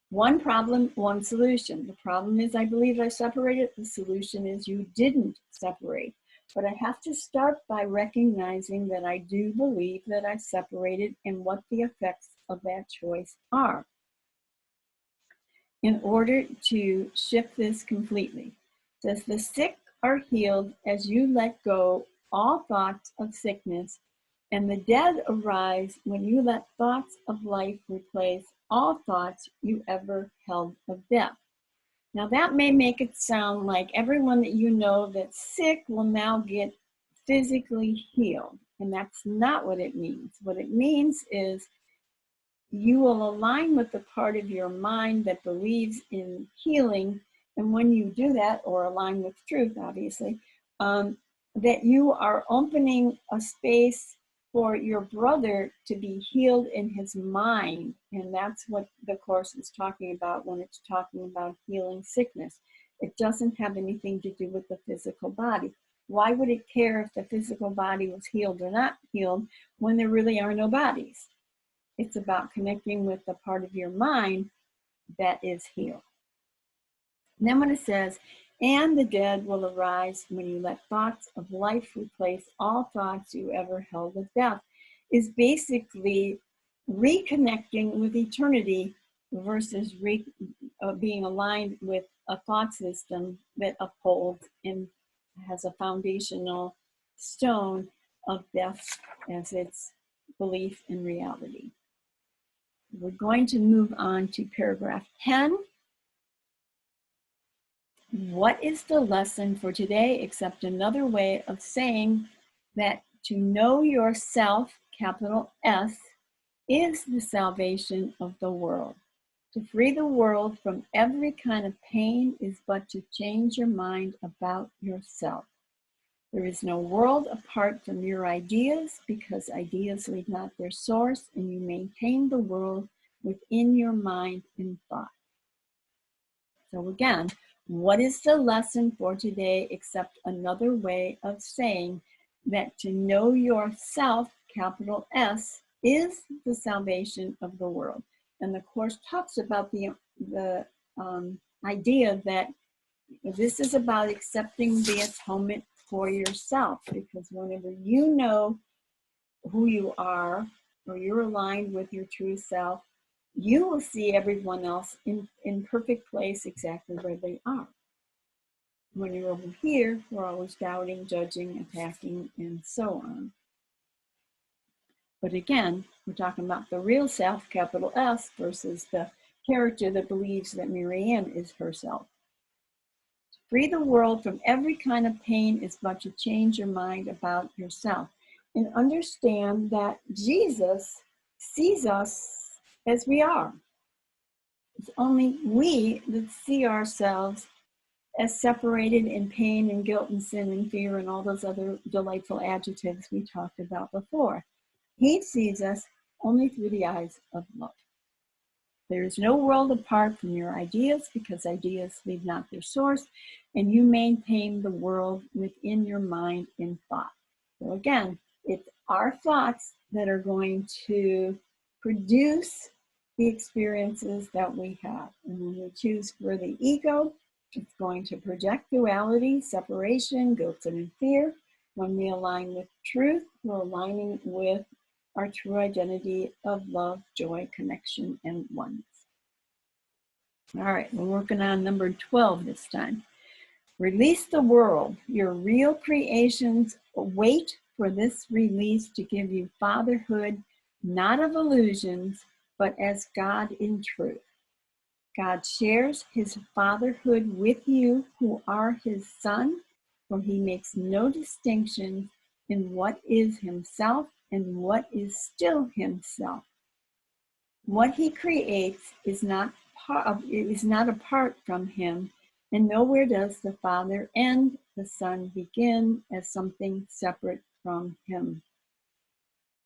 one problem, one solution. The problem is I believe I separated. The solution is you didn't separate. But I have to start by recognizing that I do believe that I separated and what the effects of that choice are. In order to shift this completely, it says the sick are healed as you let go all thoughts of sickness, and the dead arise when you let thoughts of life replace all thoughts you ever held of death. Now that may make it sound like everyone that you know that's sick will now get physically healed, and that's not what it means. What it means is you will align with the part of your mind that believes in healing, and when you do that, or align with truth, obviously, that you are opening a space for your brother to be healed in his mind. And that's what the Course is talking about when it's talking about healing sickness. It doesn't have anything to do with the physical body. Why would it care if the physical body was healed or not healed when there really are no bodies? It's about connecting with the part of your mind that is healed. And then when it says, and the dead will arise when you let thoughts of life replace all thoughts you ever held of death, is basically reconnecting with eternity versus being aligned with a thought system that upholds and has a foundational stone of death as its belief in reality. We're going to move on to paragraph 10. What is the lesson for today except another way of saying that to know yourself, capital S, is the salvation of the world. To free the world from every kind of pain is but to change your mind about yourself. There is no world apart from your ideas, because ideas leave not their source, and you maintain the world within your mind and thought. So again, what is the lesson for today except another way of saying that to know yourself, capital S, is the salvation of the world? And the Course talks about the idea that this is about accepting the atonement for yourself, because whenever you know who you are, or you're aligned with your true self, you will see everyone else in perfect place exactly where they are. When you're over here, we're always doubting, judging, attacking, and so on. But again, we're talking about the real self, capital S, versus the character that believes that Marianne is herself. To free the world from every kind of pain is but to change your mind about yourself, and understand that Jesus sees us as we are. It's only we that see ourselves as separated in pain and guilt and sin and fear and all those other delightful adjectives we talked about before. He sees us only through the eyes of love. There is no world apart from your ideas, because ideas leave not their source, and you maintain the world within your mind in thought. So again, it's our thoughts that are going to produce the experiences that we have. And when we choose for the ego, it's going to project duality, separation, guilt, and fear. When we align with truth, we're aligning with our true identity of love, joy, connection, and oneness. All right, we're working on number 12 this time. Release the world. Your real creations wait for this release to give you fatherhood, not of illusions, but as God in truth. God shares his fatherhood with you who are his son, for he makes no distinction in what is himself and what is still himself. What he creates is not apart from him, and nowhere does the Father and the Son begin as something separate from him.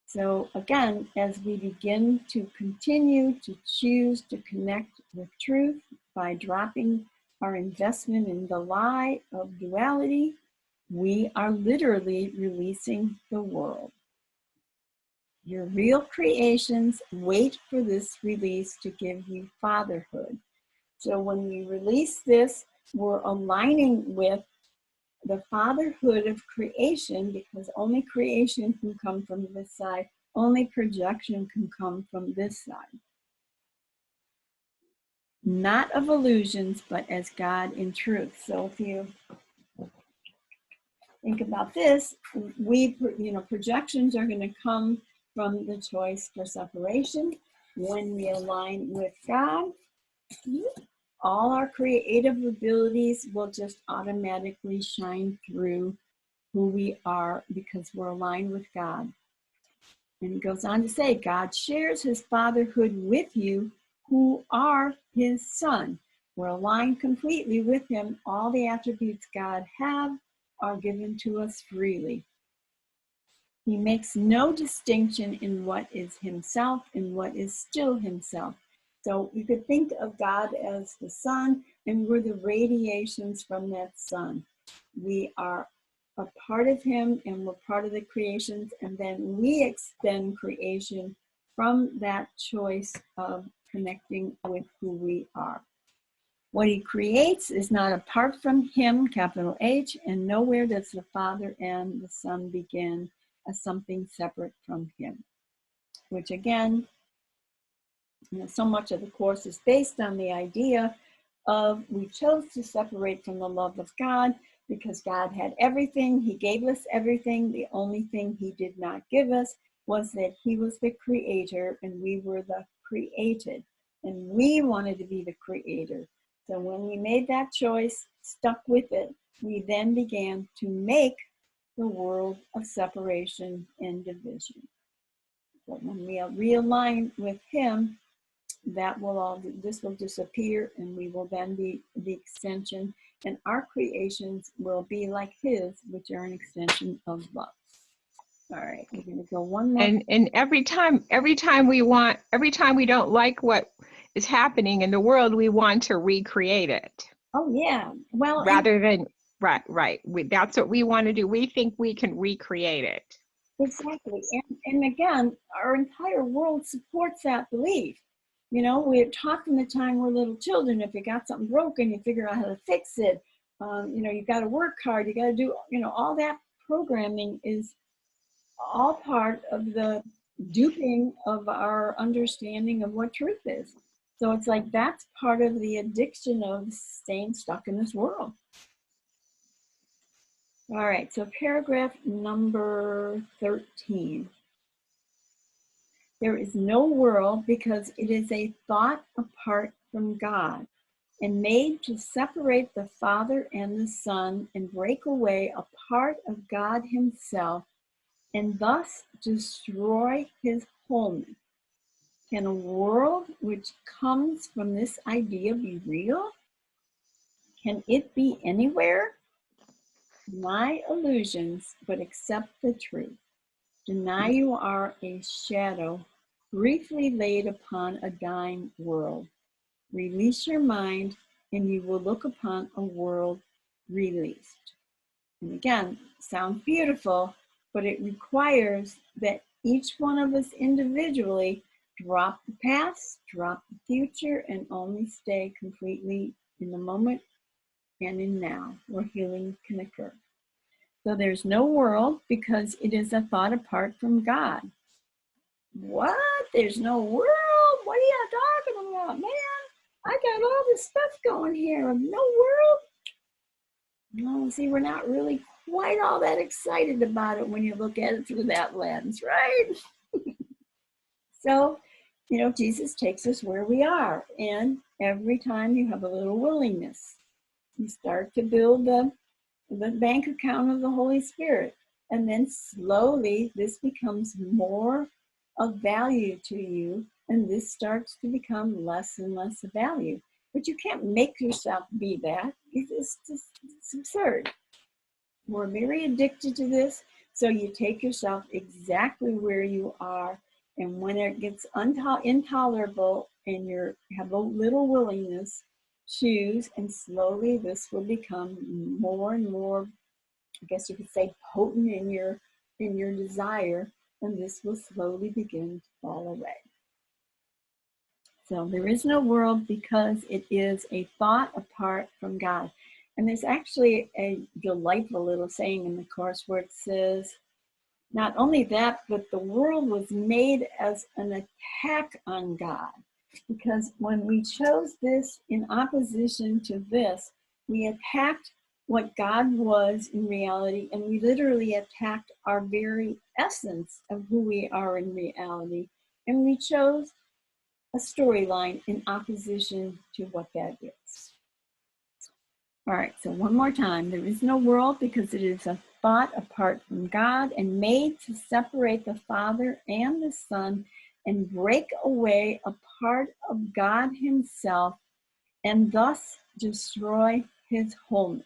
So again, as we begin to continue to choose to connect with truth by dropping our investment in the lie of duality, we are literally releasing the world. Your real creations wait for this release to give you fatherhood. So when we release this, we're aligning with the fatherhood of creation, because only creation can come from this side. Only projection can come from this side. Not of illusions, but as God in truth. So if you think about this, projections are going to come from the choice for separation. When we align with God, all our creative abilities will just automatically shine through who we are, because we're aligned with God. And he goes on to say, God shares his fatherhood with you who are his son. We're aligned completely with him. All the attributes God have are given to us freely. He makes no distinction in what is himself and what is still himself. So you could think of God as the sun, and we're the radiations from that sun. We are a part of him, and we're part of the creations, and then we extend creation from that choice of connecting with who we are. What he creates is not apart from him, capital H, and nowhere does the Father and the Son begin as something separate from him. Which again, so much of the course is based on the idea of we chose to separate from the love of God because God had everything. He gave us everything. The only thing he did not give us was that he was the creator and we were the created. And we wanted to be the creator. So when we made that choice, stuck with it, we then began to make the world of separation and division. But when we realign with him, this will disappear, and we will then be the extension, and our creations will be like his, which are an extension of love. All right, we're going to go one more. And every time we don't like what is happening in the world, we want to recreate it. Oh yeah, well, rather than right. That's what we want to do. We think we can recreate it. Exactly, and again, our entire world supports that belief. You know, we're taught from the time we're little children, if you got something broken, you figure out how to fix it. You got to work hard, you got to do, all that programming is all part of the duping of our understanding of what truth is. So it's like that's part of the addiction of staying stuck in this world. All right, so paragraph number 13. There is no world because it is a thought apart from God and made to separate the Father and the Son and break away a part of God himself and thus destroy his wholeness. Can a world which comes from this idea be real? Can it be anywhere? Deny illusions, but accept the truth. Deny you are a shadow briefly laid upon a dying world. Release your mind, and you will look upon a world released. And again, sounds beautiful, but it requires that each one of us individually drop the past, drop the future, and only stay completely in the moment and in now, where healing can occur. So there's no world because it is a thought apart from God. What? There's no world? What are you talking about, man? I got all this stuff going here. No world? No, see, we're not really quite all that excited about it when you look at it through that lens, right? So, Jesus takes us where we are. And every time you have a little willingness, you start to build the bank account of the Holy Spirit. And then slowly this becomes more of value to you. And this starts to become less and less of value. But you can't make yourself be that. It's absurd. We're very addicted to this. So you take yourself exactly where you are. And when it gets intolerable and you have a little willingness, choose, and slowly this will become more and more, I guess you could say, potent in your desire, and this will slowly begin to fall away. So there is no world because it is a thought apart from God. And there's actually a delightful little saying in the Course where it says, not only that, but the world was made as an attack on God. Because when we chose this in opposition to this, we attacked what God was in reality, and we literally attacked our very essence of who we are in reality. And we chose a storyline in opposition to what that is. All right, so one more time. There is no world because it is a thought apart from God and made to separate the Father and the Son and break away a part of God himself and thus destroy his wholeness.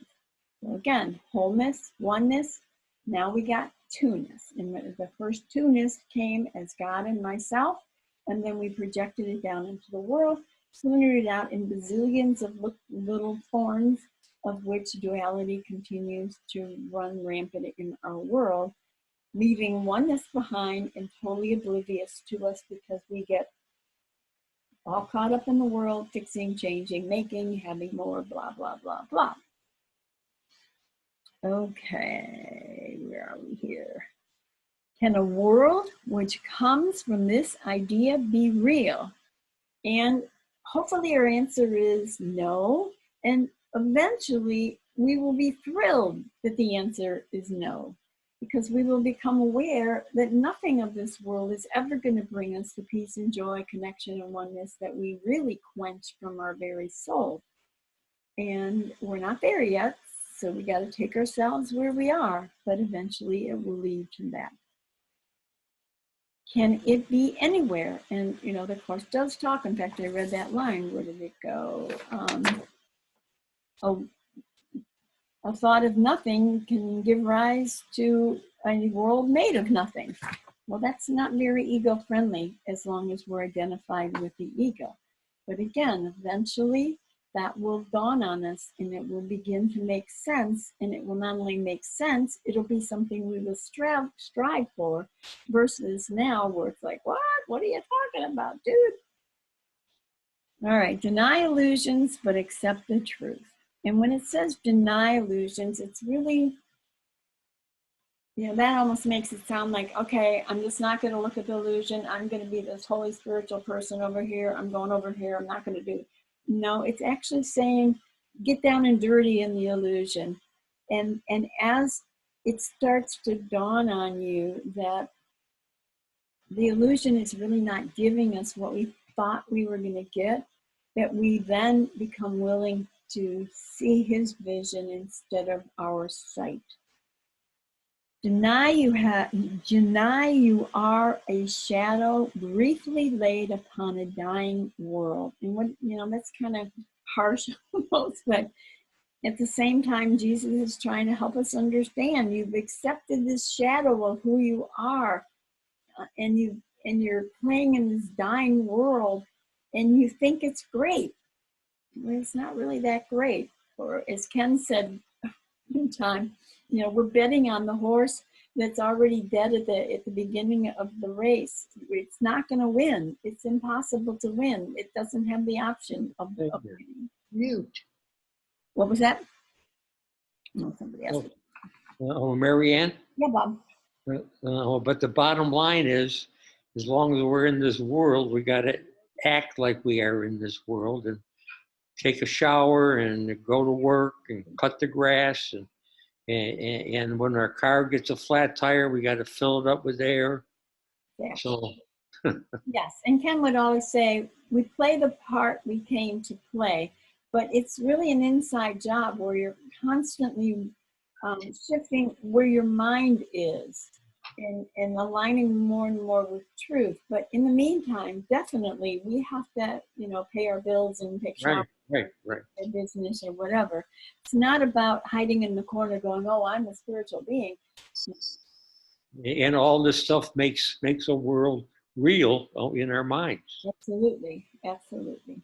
So again, wholeness, oneness, now we got two-ness. And the first two-ness came as God and myself, and then we projected it down into the world, splintered it out in bazillions of little forms, of which duality continues to run rampant in our world, leaving oneness behind and totally oblivious to us because we get all caught up in the world, fixing, changing, making, having more, blah, blah, blah, blah. Okay, where are we here? Can a world which comes from this idea be real? And hopefully our answer is no. And eventually we will be thrilled that the answer is no, because we will become aware that nothing of this world is ever going to bring us the peace and joy, connection, and oneness that we really quench from our very soul. And we're not there yet, so we got to take ourselves where we are, but eventually it will lead to that. Can it be anywhere? And, the Course does talk. In fact, I read that line. Where did it go? A thought of nothing can give rise to a world made of nothing. Well, that's not very ego-friendly as long as we're identified with the ego. But again, eventually that will dawn on us and it will begin to make sense. And it will not only make sense, it'll be something we will strive for, versus now where it's like, what? What are you talking about, dude? All right, deny illusions, but accept the truth. And when it says deny illusions, it's really, that almost makes it sound like, okay, I'm just not going to look at the illusion. I'm going to be this holy spiritual person over here. I'm going over here. I'm not going to do it. No, it's actually saying, get down and dirty in the illusion. And as it starts to dawn on you that the illusion is really not giving us what we thought we were going to get, that we then become willing to see his vision instead of our sight. Deny you are a shadow briefly laid upon a dying world. And what, that's kind of harsh almost, but At the same time, Jesus is trying to help us understand you've accepted this shadow of who you are, and you're playing in this dying world, and you think it's great. Well, it's not really that great. Or as Ken said one time, we're betting on the horse that's already dead at the beginning of the race. It's not going to win. It's impossible to win. It doesn't have the option of winning. Mute. What was that? No, somebody else. Mary Ann? Yeah, Bob. But the bottom line is, as long as we're in this world, we got to act like we are in this world and take a shower and go to work and cut the grass. And when our car gets a flat tire, we got to fill it up with air. Yeah. So, Yes, and Ken would always say, we play the part we came to play, but it's really an inside job where you're constantly shifting where your mind is and aligning more and more with truth. But in the meantime, definitely we have to, pay our bills and take showers, right. business or whatever. It's not about hiding in the corner going, oh, I'm a spiritual being. And all this stuff makes a world real in our minds. Absolutely, absolutely.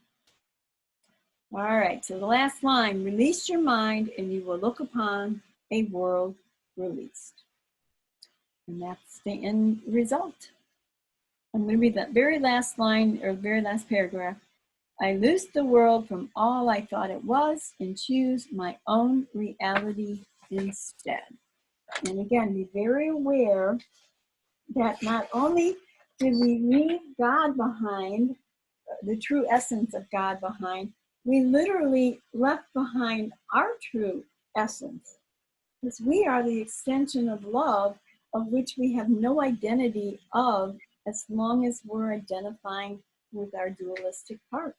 All right, so the last line, release your mind and you will look upon a world released. And that's the end result. I'm going to read that very last line, or very last paragraph. I loose the world from all I thought it was and choose my own reality instead. And again, be very aware that not only did we leave God behind, the true essence of God behind, we literally left behind our true essence, because we are the extension of love, of which we have no identity of, as long as we're identifying with our dualistic part.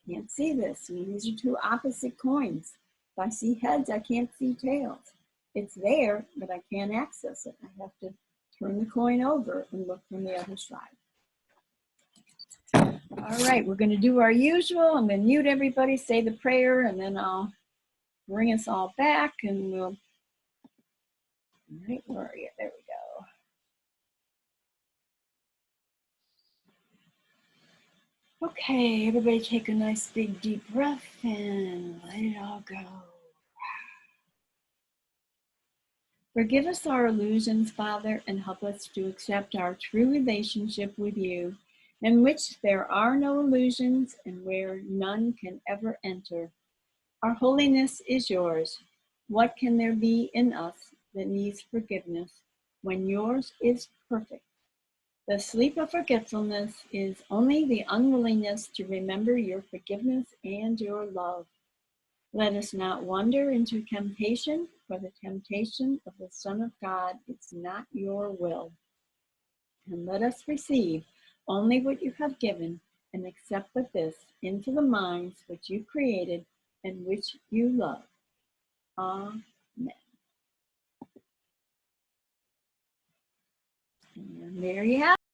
Can't see this. These are two opposite coins. If I see heads, I can't see tails. It's there, but I can't access it. I have to turn the coin over and look from the other side. All right, we're going to do our usual. I'm going to mute everybody, say the prayer, and then I'll bring us all back, and we'll. All right, where are you? There we go. Okay, everybody take a nice big deep breath and let it all go. Forgive us our illusions, Father, and help us to accept our true relationship with you, in which there are no illusions and where none can ever enter. Our holiness is yours. What can there be in us that needs forgiveness when yours is perfect? The sleep of forgetfulness is only the unwillingness to remember your forgiveness and your love. Let us not wander into temptation, for the temptation of the Son of God is not your will. And let us receive only what you have given, and accept but this into the minds which you created and which you love. Amen. And there you have it.